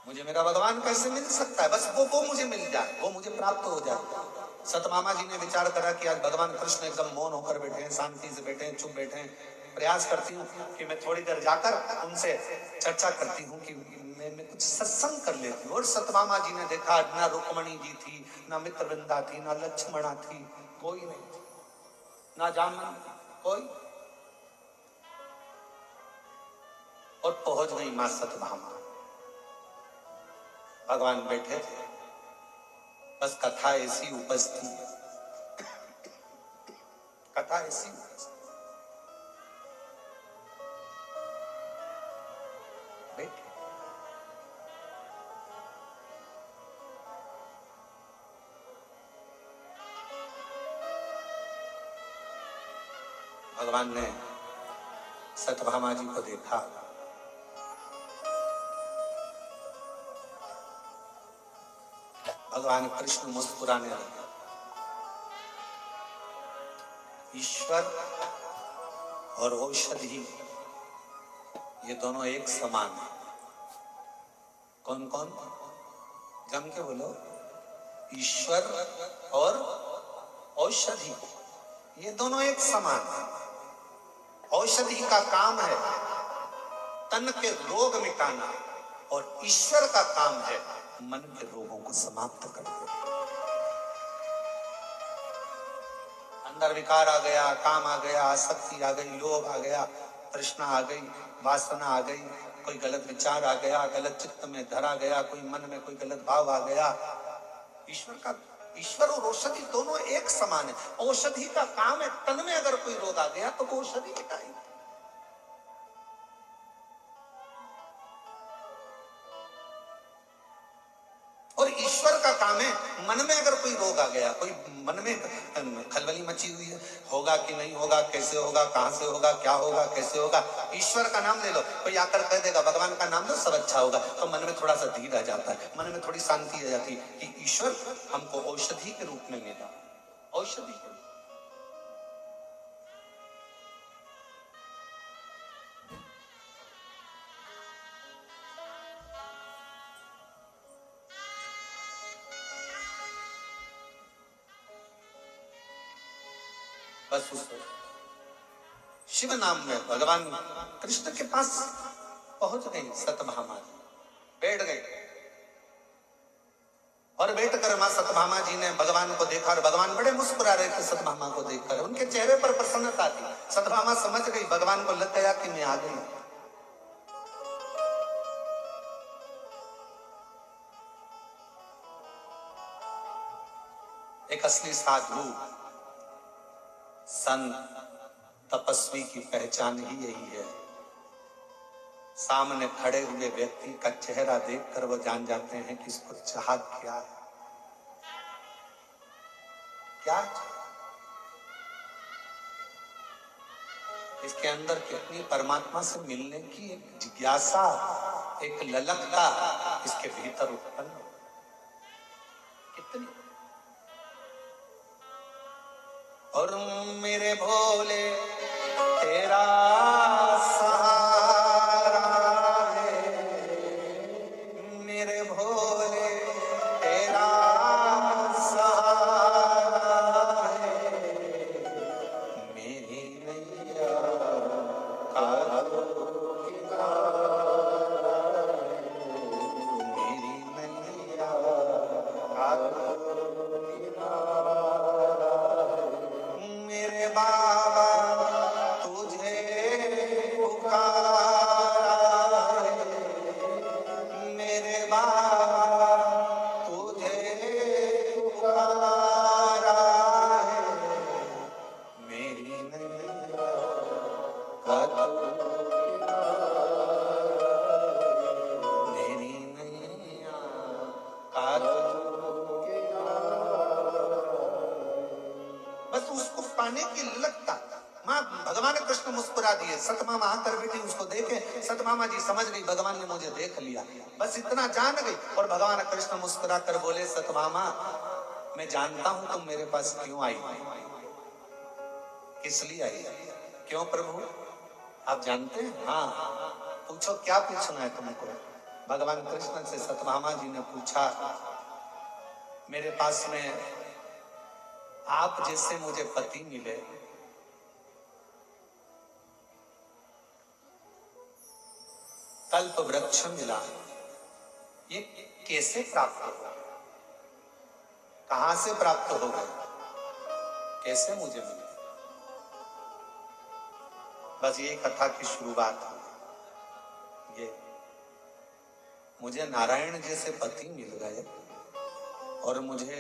मुझे मेरा भगवान कैसे मिल सकता है, बस वो मुझे मिल जाए, वो मुझे प्राप्त हो जाए। सतमामा जी ने विचार करा कि आज भगवान कृष्ण एकदम मौन होकर बैठे हैं, शांति से बैठे हैं, चुप बैठे हैं, प्रयास करती हूँ कि मैं थोड़ी देर जाकर उनसे चर्चा करती हूँ कि इनमें कुछ सत्संग कर लेती हूँ। और सत्यभामा जी ने देखा ना रुक्मणी जी थी, ना मित्रवृंदा थी, ना लक्ष्मणा थी, कोई नहीं थी, ना जामन कोई। और पहुंच गई मां सत्यभामा, भगवान बैठे थे, बस कथा ऐसी उपजती है, कथा ऐसी बैठे। भगवान ने सत्यभामा जी को देखा, भगवान कृष्ण मुस्कुराने लगे। ईश्वर और औषधि ये दोनों एक समान है। कौन कौन? जम के बोलो। ईश्वर और औषधि ये दोनों एक समान है। औषधि का काम है तन के रोग मिटाना और ईश्वर का काम है मन के रोगों को समाप्त करना। अंदर विकार आ गया, काम आ गया, आसक्ति आ गई, लोभ आ गया, तृष्णा आ गई, वासना आ गई, कोई गलत विचार आ गया, गलत चित्त में धरा गया, कोई मन में कोई गलत भाव आ गया। ईश्वर और औषधि दोनों एक समान है। औषधि का काम है तन में अगर कोई रोग आ गया तो वो औषधि मिटाएगी। और ईश्वर का काम है मन में अगर कोई रोग आ गया, कोई मन में खलबली मची हुई है, होगा कि नहीं होगा, कैसे होगा, कहां से होगा, क्या होगा, कैसे होगा, ईश्वर का नाम ले लो। कोई आकर कह देगा भगवान का नाम लो सब अच्छा होगा, तो मन में थोड़ा सा धीर आ जाता है, मन में थोड़ी शांति आ जाती है कि ईश्वर हमको औषधि के रूप में मिला। औषधि के बस उस शिव नाम में भगवान कृष्ण के पास पहुंच गई सत्यभामा जी, बैठ गए। और बैठकर मां सत्यभामा जी ने भगवान को देखा और भगवान बड़े मुस्कुरा रहे थे सत्यभामा को देखकर, उनके चेहरे पर प्रसन्नता थी। सत्यभामा समझ गई, भगवान को लग गया कि मैं आ गई। एक असली साधु संत तपस्वी की पहचान ही यही है। सामने खड़े हुए व्यक्ति का चेहरा देखकर वो जान जाते हैं कि इसको चाह क्या है, क्या इसके अंदर कितनी परमात्मा से मिलने की एक जिज्ञासा, एक ललकता इसके भीतर उत्पन्न कितनी। और मेरे भोले तेरा सहारा है, मेरे भोले तेरा सहारा है, मेरी नैया का तो किनारा है, मेरी नैया का तो किनारा है, मेरे बाबा तुझे पुकारा है, मेरे बाबा तुझे पुकारा है, मेरी नैया का तो किनारा है, मेरी नैया का तो किनारा। बस उसको पाने की ललकता। मां भगवान कृष्ण मुस्कुरा दिए, सत्यभामा आकर बैठी, उसको देखे सत्यभामा जी समझ गई भगवान ने मुझे देख लिया, बस इतना जान गई। और भगवान कृष्ण मुस्कुरा कर बोले, सत्यभामा मैं जानता हूं तुम मेरे पास क्यों आई, किस लिए आई। क्यों प्रभु आप जानते हैं? हाँ पूछो, क्या पूछना है तुमको। भगवान कृष्ण से सत्यभामा जी ने पूछा, मेरे पास में आप जैसे मुझे पति मिले, कल्प वृक्ष मिला, ये कैसे प्राप्त हुआ, कहां से प्राप्त हो गए, कैसे मुझे मिले? बस ये कथा की शुरुआत हुई। ये मुझे नारायण जैसे पति मिल गए और मुझे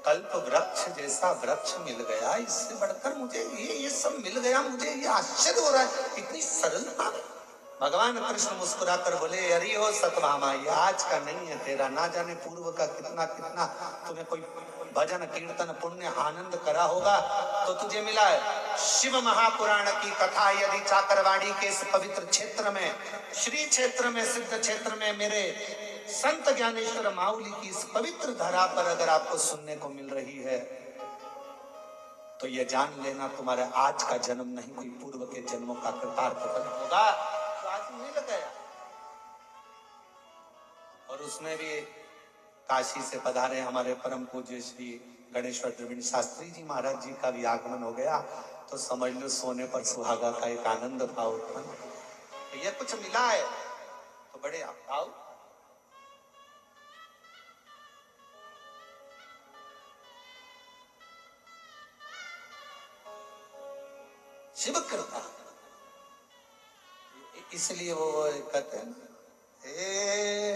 कल्प वृक्ष जैसा वृक्ष मिल गया, इससे बढ़कर मुझे ये सब मिल गया। मुझे ये आश्चर्य हो रहा है, इतनी सरलता। भगवान कृष्ण मुस्कुराकर बोले, अरे हो सतभामा, ये आज का नहीं है तेरा, ना जाने पूर्व का कितना कितना तूने कोई भजन कीर्तन पुण्य आनंद करा होगा तो तुझे मिला है। शिव महापुराण की कथा यदि चाकरवाड़ी के इस पवित्र क्षेत्र में, श्री क्षेत्र में, सिद्ध क्षेत्र में, मेरे संत ज्ञानेश्वर माउली की इस पवित्र धरा पर अगर आपको सुनने को मिल रही है तो ये जान लेना तुम्हारे आज का जन्म नहीं, कोई पूर्व के जन्मों का कृतार्थ होगा। तो आज मिल गया। और उसमें भी काशी से पधारे हमारे परम पूज्य श्री गणेश्वर द्रविड़ शास्त्री जी महाराज जी का भी आगमन हो गया। तो समझ लो सोने पर सुहागा का एक आनंद भाव उत्पन्न। तो ये कुछ मिला है तो बड़े आओ। शिव कृपा, इसलिए वो कहते हैं, हे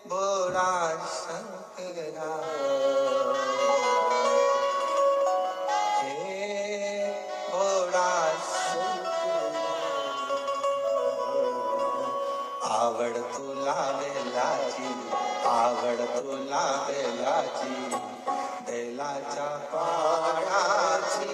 बोला शंकरा, हे बोला शंकरा, आवड़ तुला बेलाची, आवड़ तुला बेलाची, बेलाचा पाडाची,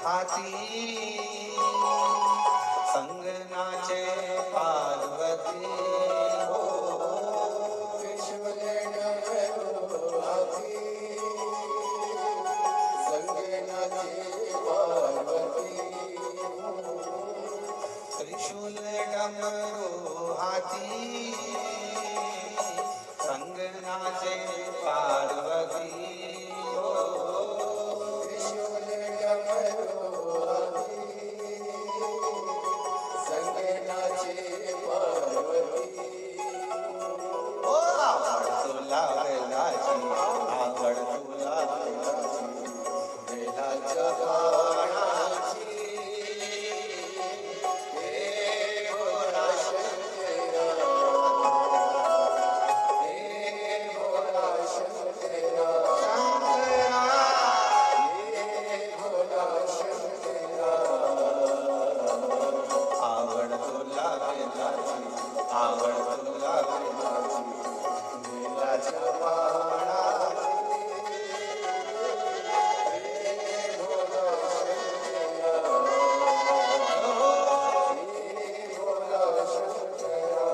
हाथी संग नाचे पार्वती हो। त्रिशूल डमरू हाथी संग नाचे पार्वती हो। त्रिशूल डमरू हाथी संग नाचे पार्वती हो। त्रिशूल डमरू हाथी संग नाचे पार्वती ओ आवड तुला वेलाची, आवड तुला वेलाची, वेलाच्या बाणाची हे भोला शंकरा हे भोला शंकरा शंकरा। हे भोला शंकरा आवड तुला वेलाची, आवड तुला वेलाची, वेलाच्या बाणाची हे भोला शंकरा हे भोला शंकरा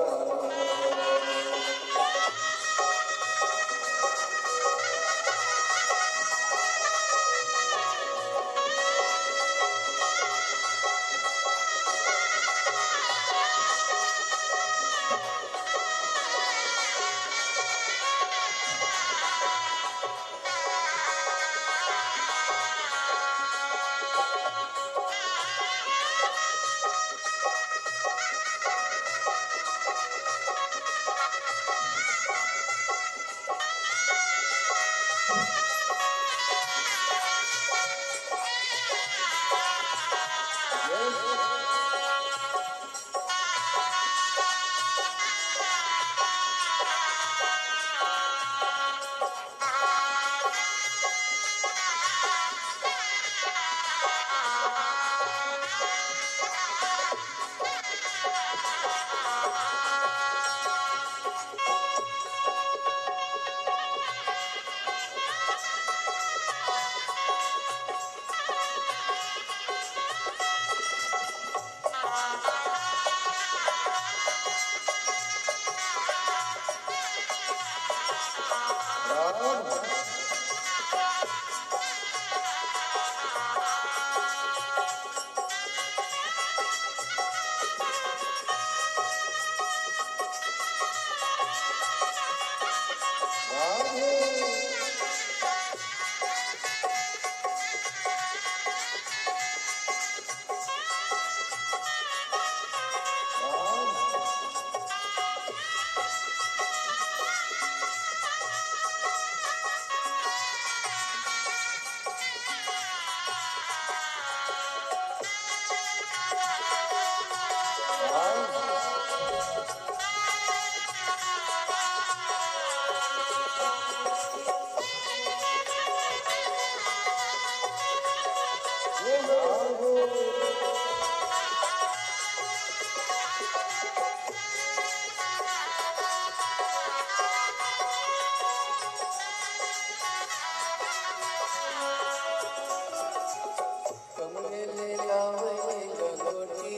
कमलेले लावले लंगोटी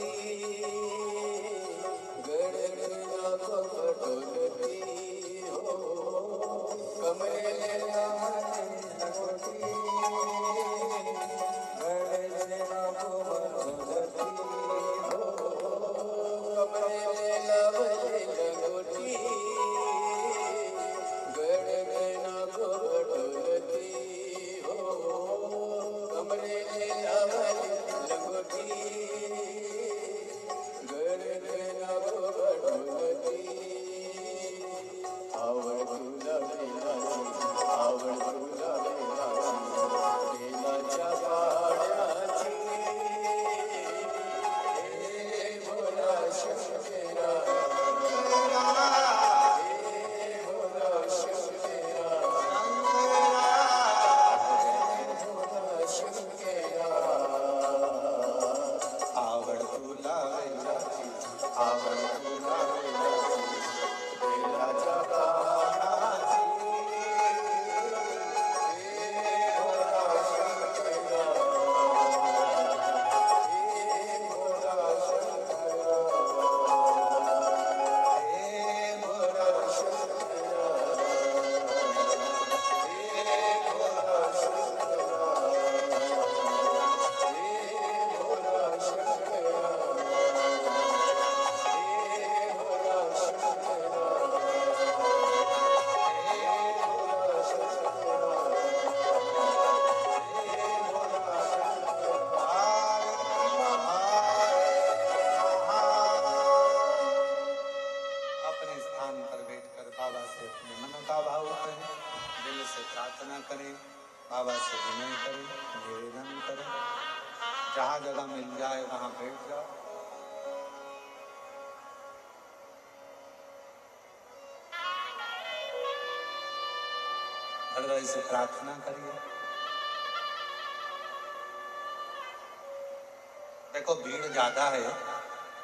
गडगडा कपटोलती हो कमलेले लावले लंगोटी गडगडा कपटोलती जहां जगह मिल जाए वहां बैठ जाओ। हृदय से प्रार्थना करिए। देखो भीड़ ज्यादा है,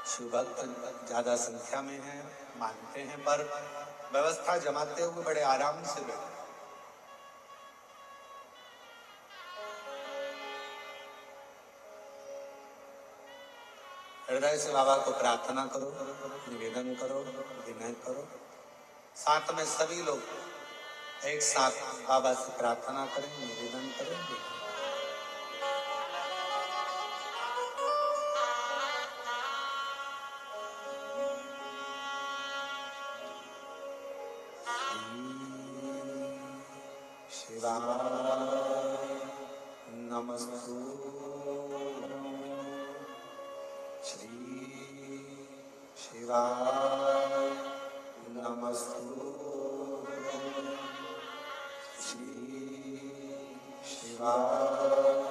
शिव भक्त ज्यादा संख्या में है, मानते हैं, पर व्यवस्था जमाते हुए बड़े आराम से बैठे। हृदय से बाबा को प्रार्थना करो, निवेदन करो, विनय करो। साथ में सभी लोग एक साथ बाबा से प्रार्थना करें, निवेदन करें। शिवाय नमस्तु श्री शिवाय नमस्तु श्री शिवाय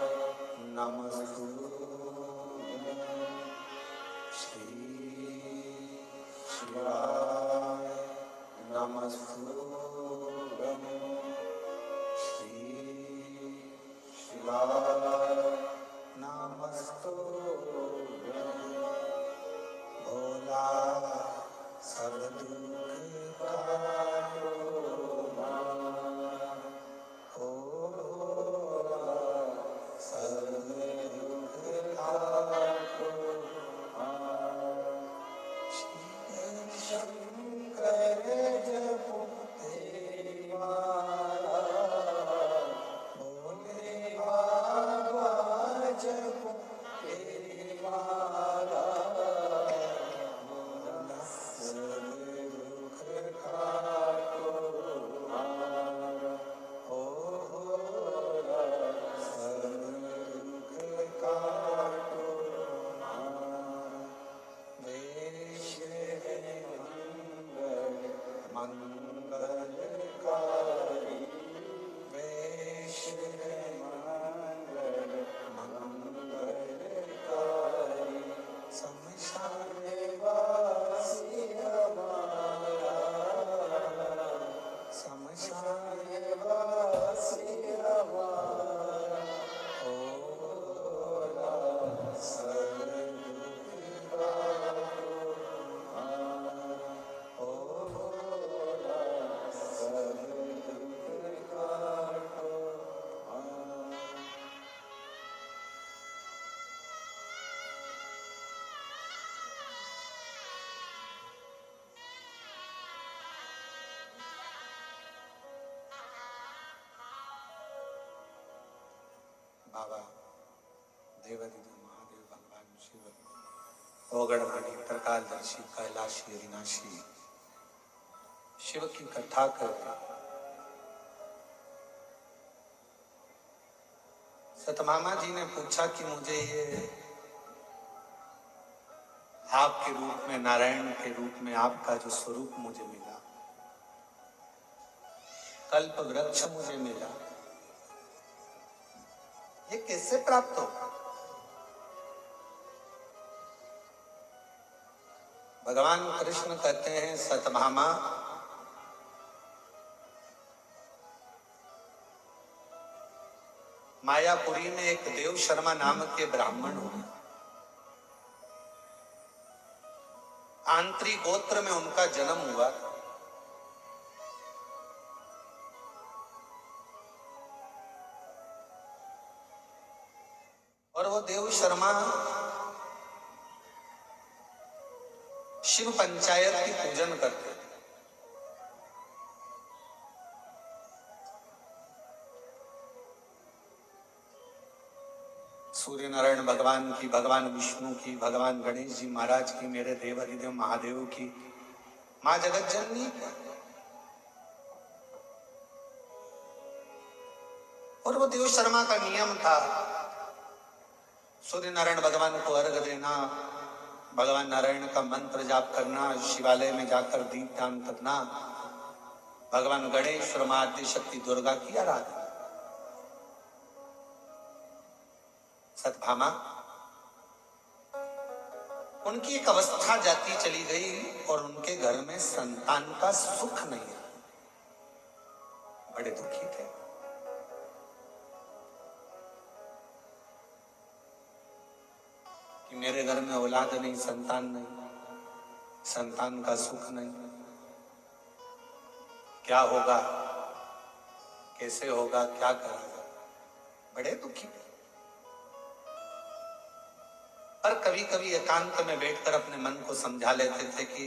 नमस्तु श्री शिवाय नमस्तु शिवाय नमस्तुभ्यं। भोला सब दुख काटो ओ भोला सब दुख काटो। शिव शंकर जपो तेरी माला, जपो तेरी माला, सब दुख काटो ओ भोला सब दुख काटो। वेश है मंगलकारी, वेश है शमशान वासी हमारा, शमशान वासी हमारा ओ भोला सब दुख काटो ओ भोला सब दुख काटो। बाबा देवादिदेव महादेव भगवान शिव ओगणमणि त्रिकालदर्शी कैलाशी अविनाशी शिव की कथा करते। सतमामा जी ने पूछा कि मुझे ये आपके रूप में, नारायण के रूप में आपका जो स्वरूप मुझे मिला, कल्प वृक्ष मुझे मिला, ये कैसे प्राप्त हो? भगवान कृष्ण कहते हैं सतभामा, मायापुरी में एक देव शर्मा नाम के ब्राह्मण हुए। आंतरी गोत्र में उनका जन्म हुआ। और वो देव शर्मा शिव पंचायत की पूजन करते थे। सूर्य नारायण भगवान की, भगवान विष्णु की, भगवान गणेश जी महाराज की, मेरे देव अधिदेव महादेव की, मां जगत जननी। और वो देव शर्मा का नियम था, सूर्य नारायण भगवान को अर्घ देना, भगवान नारायण का मंत्र जाप करना, शिवालय में जाकर दीप दान करना, भगवान गणेश और मां आद्य शक्ति दुर्गा की आराधना। सतभामा उनकी एक अवस्था जाती चली गई और उनके घर में संतान का सुख नहीं है। बड़े दुखी थे। कि मेरे घर में औलाद नहीं, संतान नहीं, संतान का सुख नहीं, क्या होगा, कैसे होगा, क्या करेगा। बड़े दुखी। पर कभी कभी एकांत में बैठकर अपने मन को समझा लेते थे कि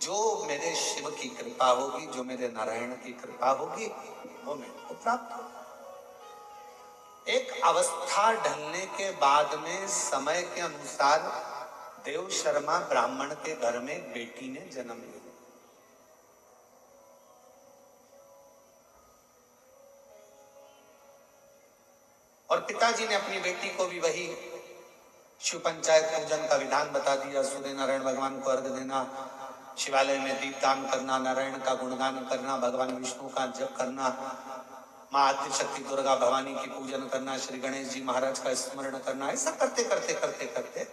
जो मेरे शिव की कृपा होगी, जो मेरे नारायण की कृपा होगी, वो मेरे को प्राप्त होगा। एक अवस्था ढलने के बाद में समय के अनुसार देव शर्मा ब्राह्मण के घर में एक बेटी ने जन्म लिया। और पिताजी ने अपनी बेटी को भी वही शिव पंचायत पूजन का विधान बता दिया। सूर्य नारायण भगवान को अर्घ देना, शिवालय में दीपदान करना, नारायण का गुणगान करना, भगवान विष्णु का जप करना, माँ आद्य शक्ति दुर्गा भवानी की पूजन करना, श्री गणेश जी महाराज का स्मरण करना। ऐसा करते करते करते करते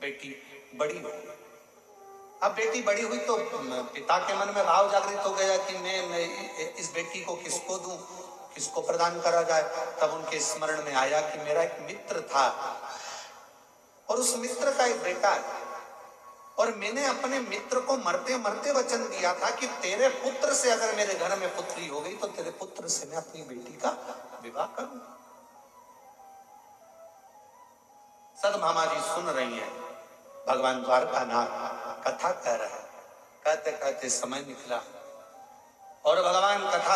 बेटी बड़ी हो गई। अब बेटी बड़ी हुई तो पिता के मन में भाव जागृत हो गया कि मैं इस बेटी को किसको दूं, किसको प्रदान करा जाए। तब उनके स्मरण में आया कि मेरा एक मित्र था और उस मित्र का एक बेटा है, और मैंने अपने मित्र को मरते मरते वचन दिया था कि तेरे पुत्र से अगर मेरे घर में पुत्री हो गई तो तेरे पुत्र से मैं अपनी बेटी का विवाह करूंगा। सदभामा जी सुन रही हैं, भगवान द्वारकानाथ कथा कह रहे हैं। कहते कहते समय निकला और भगवान कथा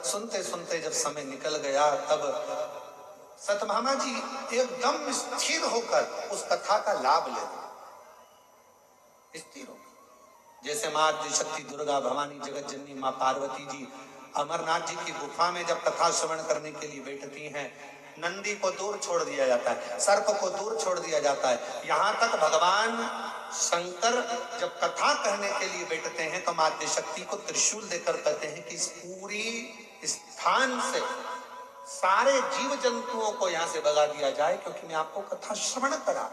सुनते सुनते जब समय निकल गया, तब सतभामा जी एकदम स्थिर होकर उस कथा का लाभ ले रहे। स्थिर होकर जैसे माँ आदिशक्ति दुर्गा भवानी जगत जननी माँ पार्वती जी अमरनाथ जी की गुफा में जब कथा श्रवण करने के लिए बैठती हैं, नंदी को दूर छोड़ दिया जाता है, सर्प को दूर छोड़ दिया जाता है। यहाँ तक भगवान शंकर जब कथा कहने के लिए बैठते हैं तो माँ आदिशक्ति को त्रिशूल देकर कहते हैं कि इस पूरी स्थान से सारे जीव जंतुओं को यहां से भगा दिया जाए, क्योंकि मैं आपको कथा श्रवण करा।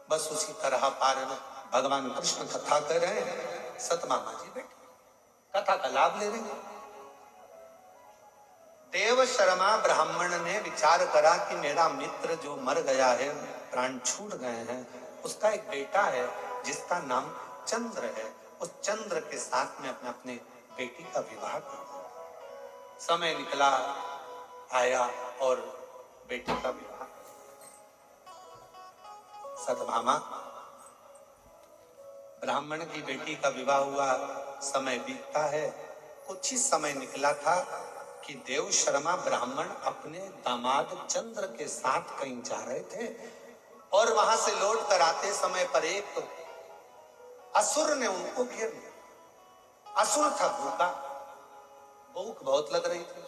बस उसी तरह पार में भगवान कृष्ण कथा कर रहे हैं, सतमामा जी बैठे कथा का लाभ ले रहे हैं। देव शर्मा ब्राह्मण ने विचार करा कि मेरा मित्र जो मर गया है, प्राण छूट गए हैं, उसका एक बेटा है जिसका नाम चंद्र है। उस चंद्र के साथ में अपने बेटी का विवाह कर। समय निकला, आया और बेटी का विवाह। सतभामा ब्राह्मण की बेटी का विवाह हुआ, समय बीतता है। कुछ ही समय निकला था कि देव शर्मा ब्राह्मण अपने दामाद चंद्र के साथ कहीं जा रहे थे और वहां से लौट कर आते समय पर एक असुर ने उनको घेर लिया। असुर था भूखा, भूख बहुत लग रही थी।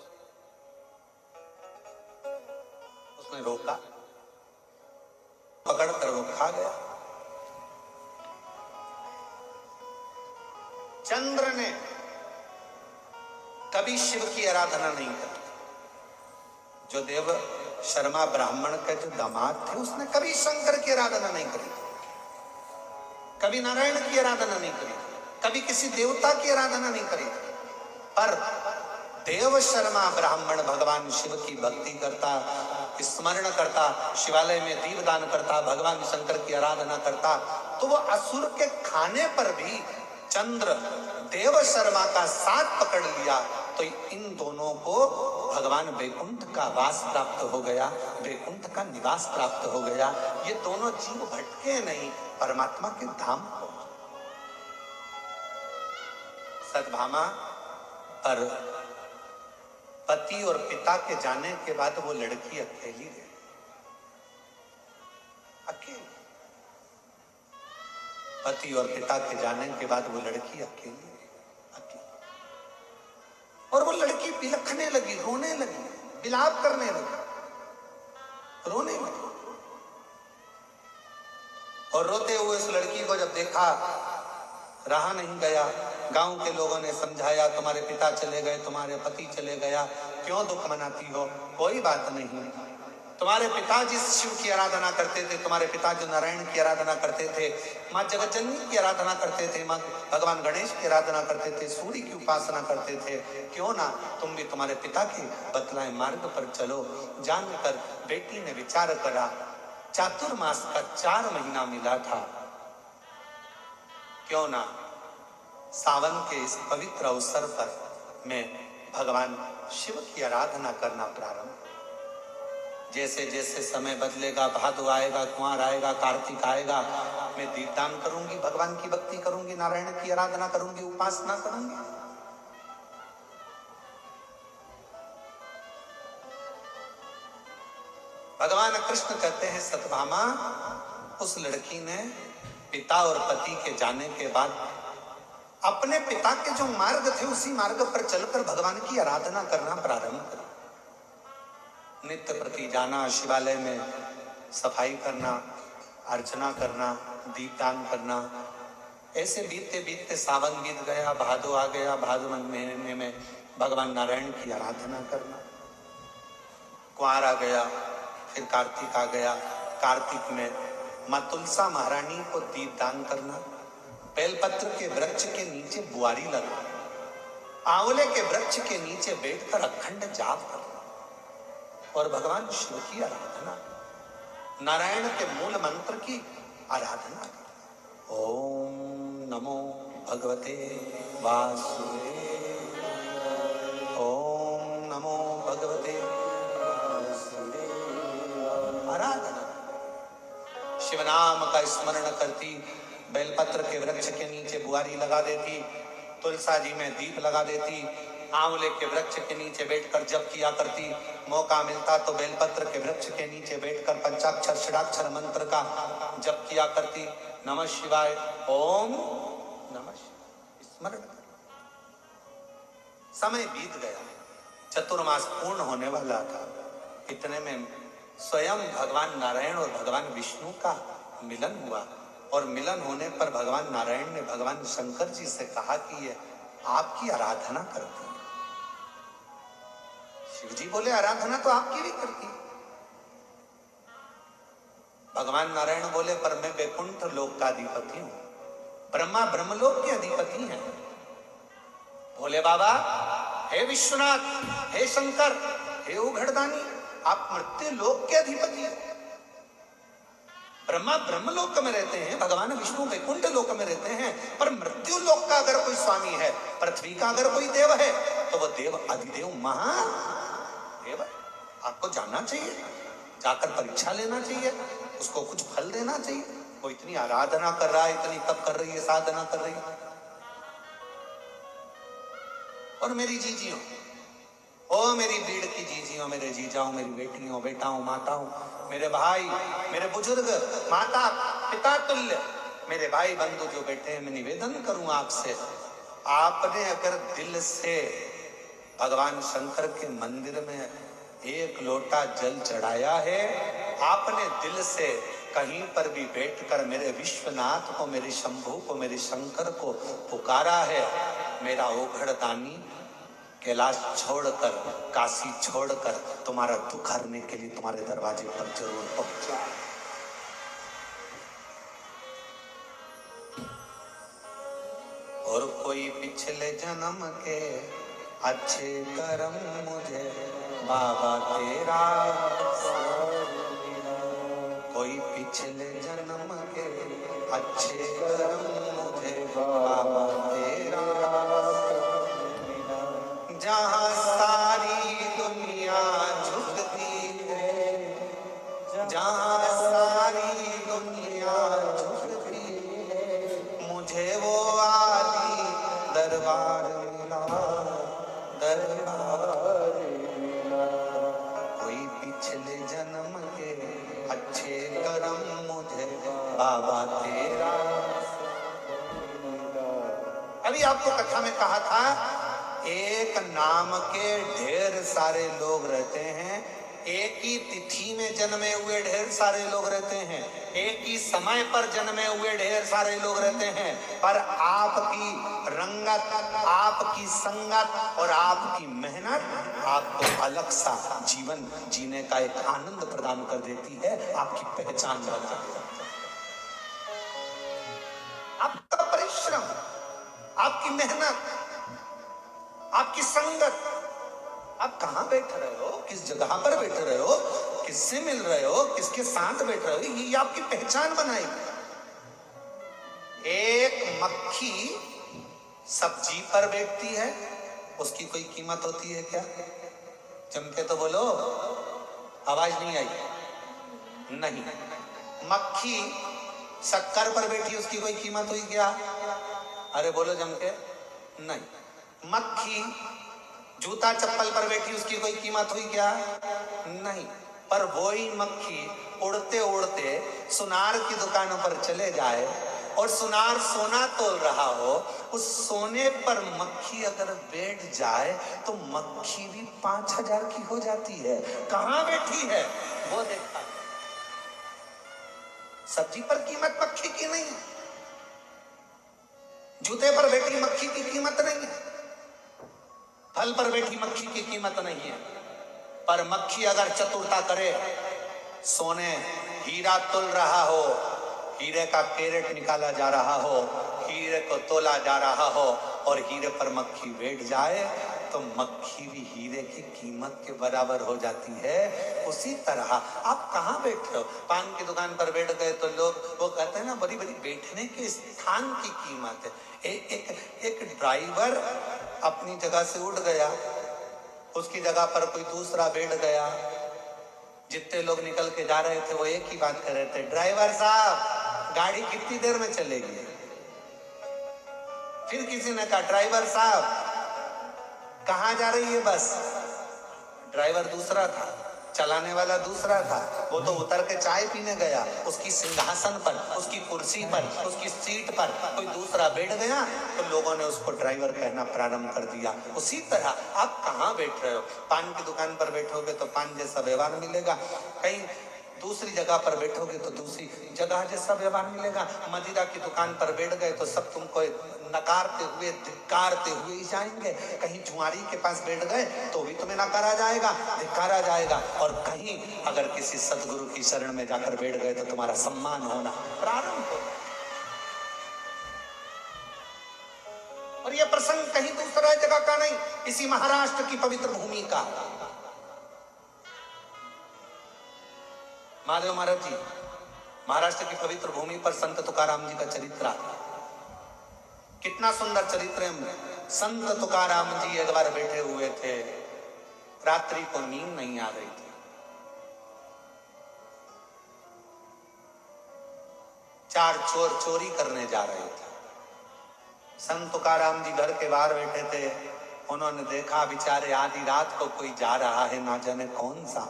उसने रोका, पकड़कर वो खा गया। चंद्र ने कभी शिव की आराधना नहीं करी। जो देव शर्मा ब्राह्मण के जो दामाद थे, उसने कभी शंकर की आराधना नहीं करी, कभी नारायण की आराधना नहीं करी, कभी किसी देवता की आराधना नहीं करी। पर देव शर्मा ब्राह्मण भगवान शिव की भक्ति करता, स्मरण करता, शिवालय में दीपदान करता, भगवान शंकर की आराधना करता, तो वो असुर के खाने पर भी चंद्र देव शर्मा का साथ पकड़ लिया। तो इन दोनों को भगवान वैकुंठ का वास प्राप्त हो गया, वैकुंठ का निवास प्राप्त हो गया। ये दोनों जीव भटके नहीं, परमात्मा के धाम को। सतभामा पर पति और पिता के जाने के बाद वो लड़की अकेली रही, अकेली। पति और पिता के जाने के बाद वो लड़की अकेली, अकेली। और वो लड़की बिलखने लगी, रोने लगी, विलाप करने लगी, रोने लगी। और रोते हुए उस लड़की को जब देखा, रहा नहीं गया। गांव के लोगों ने समझाया, तुम्हारे पिता चले गए, तुम्हारे पति चले गया, क्यों दुख मनाती हो? कोई बात नहीं, तुम्हारे पिता जिस शिव की आराधना करते थे, तुम्हारे पिता जो नारायण की आराधना करते थे, माँ जगतजननी की आराधना करते थे, माँ भगवान गणेश की आराधना करते थे, सूर्य की उपासना करते थे, क्यों ना तुम भी तुम्हारे पिता के बतलाए मार्ग पर चलो। जानकर बेटी ने विचार करा। चातुर्मास का 4 महीना मिला था, क्यों ना सावन के इस पवित्र अवसर पर मैं भगवान शिव की आराधना करना प्रारंभ। जैसे जैसे समय बदलेगा, भादो आएगा, कुंवर आएगा, कार्तिक आएगा, मैं दीपदान करूंगी, भगवान की भक्ति करूंगी, नारायण की आराधना करूंगी, उपासना करूंगी। भगवान कृष्ण कहते हैं, सत्यभामा, उस लड़की ने पिता और पति के जाने के बाद अपने पिता के जो मार्ग थे उसी मार्ग पर चलकर भगवान की आराधना करना प्रारंभ करा। नित्य प्रति जाना, शिवालय में सफाई करना, अर्चना करना, दीपदान करना। ऐसे बीतते बीतते सावन बीत गया, भादो आ गया, भादो महीने में भगवान नारायण की आराधना करना। कुंवर आ गया, फिर कार्तिक आ गया, कार्तिक में माँ तुलसा महारानी को दीपदान करना, बेलपत्र के वृक्ष के नीचे बुआरी लगा, आंवले के वृक्ष के नीचे बैठकर अखंड जाप करना और भगवान शिव की आराधना, नारायण के मूल मंत्र की आराधना। ओम नमो भगवते वासुदेवाय, ओम नमो भगवते वासुदेवाय। आराधना, शिव नाम का स्मरण करती, बेलपत्र के वृक्ष के नीचे बुआरी लगा देती, तुलसा जी में दीप लगा देती, आंवले के वृक्ष के नीचे बैठकर जप किया करती। मौका मिलता तो बेलपत्र के वृक्ष के नीचे बैठकर पंचाक्षर षडाक्षर मंत्र का जप किया करती। नमः शिवाय, ओम नमः शिवाय स्मरण। समय बीत गया, चतुर्मास पूर्ण होने वाला था। इतने में स्वयं भगवान नारायण और भगवान विष्णु का मिलन हुआ और मिलन होने पर भगवान नारायण ने भगवान शंकर जी से कहा कि ये आपकी आराधना करती है। शिव जी बोले, आराधना तो आपकी भी करती। भगवान नारायण बोले, पर मैं वैकुंठ लोक का अधिपति हूं, ब्रह्मा ब्रह्मलोक के अधिपति हैं। बोले, बाबा हे विश्वनाथ, हे शंकर, हे उघड़दानी, आप मृत्यु लोक के अधिपति हैं। ब्रह्मा ब्रह्मलोक में रहते हैं, भगवान विष्णु वैकुंठ लोक में रहते हैं, पर मृत्यु लोक का अगर कोई स्वामी है, पृथ्वी का अगर कोई देव है, तो वह देव अधिदेव महादेव है। आपको जानना चाहिए, जाकर परीक्षा लेना चाहिए, उसको कुछ फल देना चाहिए। वो इतनी आराधना कर रहा है, इतनी तप कर रही है, साधना कर रही है। और मेरी जीजियों, ओ मेरी भीड़ की जीजियों, मेरे जीजाओं, मेरी बेटियों, बेटाओं, माताओं, मेरे भाई, मेरे बुजुर्ग, माता पिता तुल्य मेरे भाई बंधु जो बैठे हैं, मैं निवेदन करूं आपसे, आपने अगर दिल से भगवान शंकर के मंदिर में 1 लोटा जल चढ़ाया है, आपने दिल से कहीं पर भी बैठकर मेरे विश्वनाथ को, मेरे शंभू को, मेरे शंकर को पुकारा है, मेरा ओघड़दानी कैलाश छोड़कर, काशी छोड़कर तुम्हारा दुख हरने के लिए तुम्हारे दरवाजे पर जरूर पहुंचा। और कोई पिछले जन्म के अच्छे कर्म मुझे बाबा तेरा, कोई पिछले जन्म के अच्छे कर्म मुझे बाबा तेरा, जहाँ सारी दुनिया झुकती है, जहाँ सारी दुनिया झुकती है, मुझे वो आदि दरबार मिला, दरबार मिला। कोई पिछले जन्म के अच्छे कर्म मुझे बाबा तेरा। अभी आपको कथा में कहा था, एक नाम के ढेर सारे लोग रहते हैं, एक ही तिथि में जन्मे हुए ढेर सारे लोग रहते हैं, एक ही समय पर जन्मे हुए ढेर सारे लोग रहते हैं, पर आपकी रंगत, आपकी संगत और आपकी मेहनत आपको अलग सा जीवन जीने का एक आनंद प्रदान कर देती है, आपकी पहचान बना देती है। आपका परिश्रम, आपकी मेहनत, आपकी संगत, आप कहां बैठ रहे हो, किस जगह पर बैठ रहे हो, किससे मिल रहे हो, किसके साथ बैठ रहे हो, ये आपकी पहचान बनाएगी। एक मक्खी सब्जी पर बैठती है, उसकी कोई कीमत होती है क्या? जम के तो बोलो, आवाज नहीं आई। नहीं। मक्खी शक्कर पर बैठी, उसकी कोई कीमत हुई क्या? अरे बोलो जम के। नहीं। मक्खी जूता चप्पल पर बैठी, उसकी कोई कीमत हुई क्या? नहीं। पर वही मक्खी उड़ते उड़ते सुनार की दुकानों पर चले जाए और सुनार सोना तोल रहा हो, उस सोने पर मक्खी अगर बैठ जाए तो मक्खी भी 5,000 की हो जाती है। कहां बैठी है वो देखा। सब्जी पर कीमत मक्खी की नहीं है, जूते पर बैठी मक्खी की कीमत नहीं है, फल पर बैठी मक्खी की कीमत नहीं है। पर मक्खी अगर चतुरता करे, सोने हीरा तुल रहा हो, हीरे का कैरेट निकाला जा रहा हो, हीरे को तोला जा रहा हो और हीरे पर मक्खी बैठ जाए तो मक्खी भी हीरे की कीमत के बराबर हो जाती है। उसी तरह आप कहाँ बैठ रहे हो? पान की दुकान पर बैठ गए तो लोग वो कहते हैं ना, बड़ी बड़ी बैठने के स्थान की कीमत है। एक ड्राइवर अपनी जगह से उठ गया, उसकी जगह पर कोई दूसरा बैठ गया। जितने लोग निकल के जा रहे थे वो एक ही बात कर रहे थे, ड्राइवर साहब गाड़ी कितनी देर में चलेगी? फिर किसी ने कहा, ड्राइवर साहब कहां जा रही है बस? ड्राइवर दूसरा था, चलाने वाला दूसरा था, वो तो उतर के चाय पीने गया। उसकी सिंहासन पर, उसकी कुर्सी पर, उसकी सीट पर कोई दूसरा बैठ गया तो लोगों ने उसको ड्राइवर कहना प्रारंभ कर दिया। उसी तरह आप कहाँ बैठ रहे हो? पान की दुकान पर बैठोगे तो पान जैसा व्यवहार मिलेगा, कहीं दूसरी जगह पर बैठोगे तो दूसरी जगह जैसा व्यवहार मिलेगा। मदिरा की दुकान पर बैठ गए तो सब तुमको नकारते हुए, धिक्कारते हुए ही जाएंगे। कहीं जुआरी के पास बैठ गए तो भी तुम्हें नकारा जाएगा, धिक्कारा जाएगा। और कहीं अगर किसी सदगुरु की शरण में जाकर बैठ गए तो तुम्हारा सम्मान होना प्रारंभ होगा। और यह प्रसंग कहीं दूसरा जगह का नहीं, इसी महाराष्ट्र की पवित्र भूमि का। महादेव महाराज जी, महाराष्ट्र की पवित्र भूमि पर संत तुकाराम जी का चरित्र आता है। कितना सुंदर चरित्र है। संत तुकाराम जी एक बार बैठे हुए थे, रात्रि को नींद नहीं आ रही थी। चार चोर चोरी करने जा रहे थे। संत तुकाराम जी घर के बाहर बैठे थे। उन्होंने देखा बेचारे आधी रात को कोई जा रहा है, ना जाने कौन सा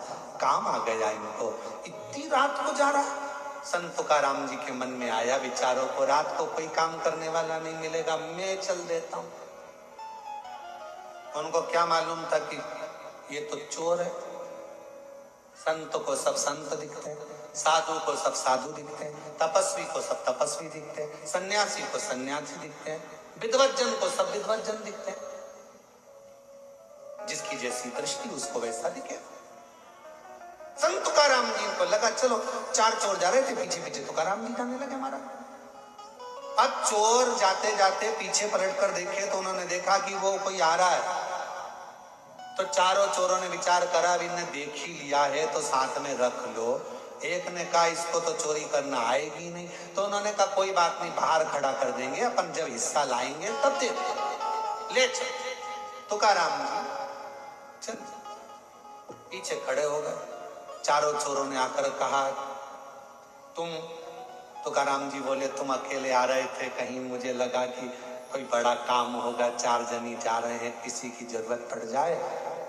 काम आ गया इनको, इतनी रात को जा रहा। संत तुकाराम जी के मन में आया, बेचारों को रात को कोई काम करने वाला नहीं मिलेगा, मैं चल देता हूं। उनको क्या मालूम था कि ये तो चोर है। संत को सब संत दिखते हैं, साधु को सब साधु दिखते हैं, तपस्वी को सब तपस्वी दिखते हैं, सन्यासी को सन्यासी दिखते हैं, विद्वत जन को सब विद्वत जन दिखते हैं। जिसकी जैसी दृष्टि उसको वैसा दिखे। संत तुकाराम जी को लगा चलो, चार चोर जा रहे थे, पीछे पीछे तुकाराम जी जाने लगे हमारा। अब चोर जाते जाते पीछे पलट कर देखे तो उन्होंने देखा कि वो कोई आ रहा है। तो चारों चोरों ने विचार करा, अब इन्हें देख ही लिया है तो साथ में रख लो। एक ने कहा इसको तो चोरी करना आएगी नहीं, तो उन्होंने कहा कोई बात नहीं, बाहर खड़ा कर देंगे, अपन जब हिस्सा लाएंगे तब दे ले चल। तुकाराम जी चल पीछे खड़े हो गए। चारों चोरों ने आकर कहा तुम? तुकाराम जी बोले तुम अकेले आ रहे थे, कहीं मुझे लगा कि कोई बड़ा काम होगा, चार जनी जा रहे हैं, किसी की जरूरत पड़ जाए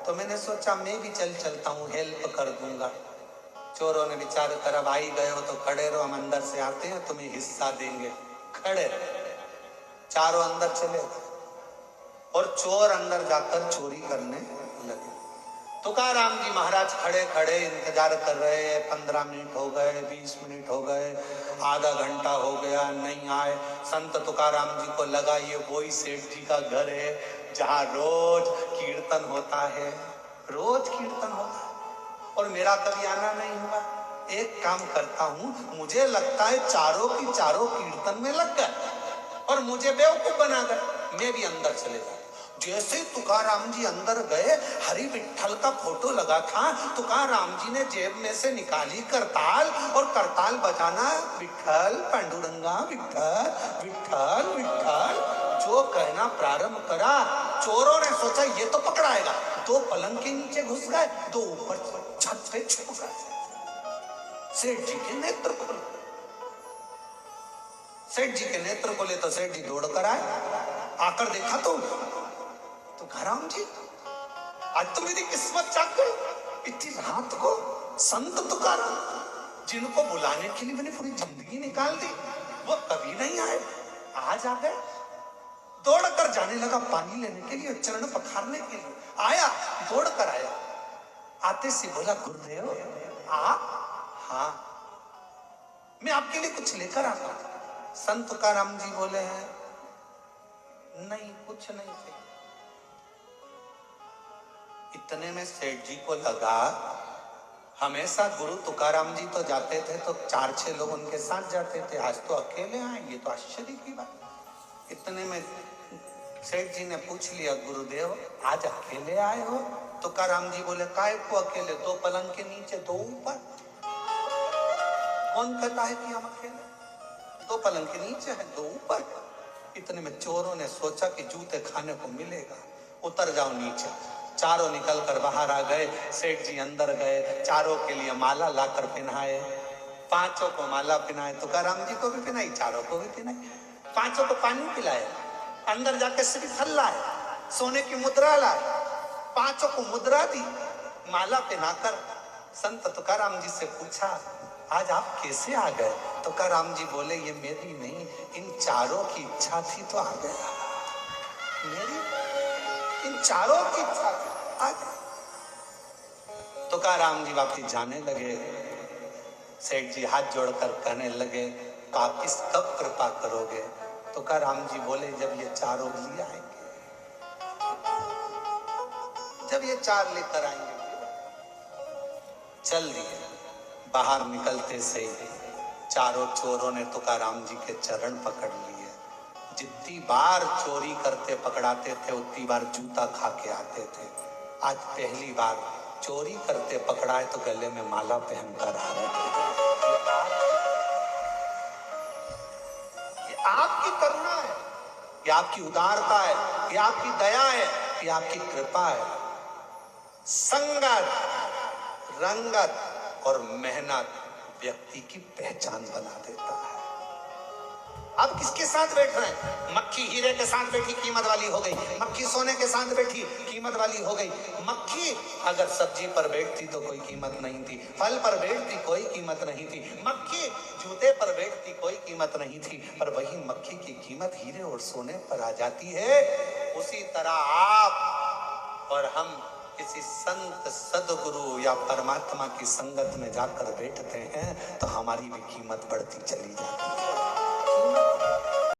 तो मैंने सोचा मैं भी चलता हूँ, हेल्प कर दूंगा। चोरों ने विचार कर, अब आई गए हो तो खड़े रहो, हम अंदर से आते हैं तुम्हें हिस्सा देंगे। खड़े चारों अंदर चले और चोर अंदर जाकर चोरी करने लगे। तुकाराम जी महाराज खड़े खड़े इंतजार कर रहे हैं। 15 मिनट हो गए, 20 मिनट हो गए, आधा घंटा हो गया, नहीं आए। संत तुकाराम जी को लगा ये वही सेठ जी का घर है जहां रोज कीर्तन होता है, रोज कीर्तन होता है और मेरा कभी आना नहीं हुआ। एक काम करता हूं, मुझे लगता है चारों की चारों कीर्तन में लग गए और मुझे बेवकूफ बना गए, मैं भी अंदर चले जाता। जैसे तुकाराम जी अंदर गए, हरि विठल का फोटो लगा था, तुकाराम जी ने जेब में से निकाली करताल और करताल बजाना, विठल पांडुरंगा विठल विठल विठल जो कहना प्रारंभ करा। चोरों ने सोचा ये तो पकड़ाएगा, दो पलंग के नीचे घुस गए, दो ऊपर छत पे छुप गए। सेठ जी के नेत्र खोले, सेठ जी के नेत्र खोले तो सेठ जी दौड़ कर आए। आकर देखा तो तुकाराम जी, आज तो मेरी किस्मत जाग गई। इतनी रात को संत तुकाराम, जिनको बुलाने के लिए मैंने पूरी जिंदगी निकाल दी, वो कभी नहीं आए, आज आ गए। दौड़ कर जाने लगा पानी लेने के लिए, चरण पखारने के लिए आया, दौड़ कर आया। आते से बोला गुरुदेव आप? हाँ, मैं आपके लिए कुछ लेकर आता हूं। संत तुकाराम जी बोले हैं नहीं, कुछ नहीं चाहिए। इतने में सेठ जी को लगा हमेशा गुरु तुकाराम जी तो जाते थे तो 4-6 लोग उनके साथ जाते थे, आज तो अकेले आए, ये तो आश्चर्य की बात। इतने में सेठ जी ने पूछ लिया गुरुदेव आज अकेले आए हो? तुकाराम जी बोले काहे को अकेले, दो पलंग के नीचे दो ऊपर, कौन कहता है कि हम अकेले? दो पलंग के नीचे है, दो ऊपर। इतने में चोरों ने सोचा कि जूते खाने को मिलेगा, उतर जाओ नीचे। चारों निकल कर बाहर आ गए। सेठ जी अंदर गए, चारों के लिए माला लाकर पहनाए, पांचों को माला पहनाए, तुकाराम जी को भी पहनाई, चारों को भी पहनाई, पांचों को पानी पिलाए, अंदर जाकर श्रीफल लाए, सोने की मुद्रा लाए, पांचों को मुद्रा दी, माला पहनाकर संत तुकाराम जी से पूछा आज आप कैसे आ गए? तुकाराम जी बोले ये मेरी नहीं, इन चारों की इच्छा थी तो आ गया। मेरी इन चारों की इच्छा थी, आ गया। तुकाराम जी वापिस जाने लगे। सेठ जी हाथ जोड़कर कहने लगे वापिस कब कृपा करोगे? तुकाराम जी बोले जब ये चारों ले आएंगे, जब ये चार लेकर आएंगे। चल दिए। बाहर निकलते से चारों चोरों ने तुकाराम जी के चरण पकड़ लिए। जितनी बार चोरी करते पकड़ाते थे उतनी बार जूता खा के आते थे। आज पहली बार चोरी करते पकड़ाए तो गले में माला पहनकर आ रहे थे। ये आपकी करुणा है, ये आपकी उदारता है, ये आपकी दया है, ये आपकी कृपा है। संगत, रंगत और मेहनत व्यक्ति की पहचान बना देता है। आप किसके साथ बैठ रहे हैं? मक्खी हीरे के साथ बैठी कीमत वाली हो गई, मक्खी सोने के साथ बैठी कीमत वाली हो गई। मक्खी अगर सब्जी पर बैठती तो कोई कीमत नहीं थी, फल पर बैठती कोई कीमत नहीं थी, मक्खी जूते पर बैठती कोई कीमत नहीं थी, पर वही मक्खी की कीमत हीरे और सोने पर आ जाती है। उसी तरह आप और हम किसी संत सदगुरु या परमात्मा की संगत में जाकर बैठते हैं तो हमारी भी कीमत बढ़ती चली जाती है।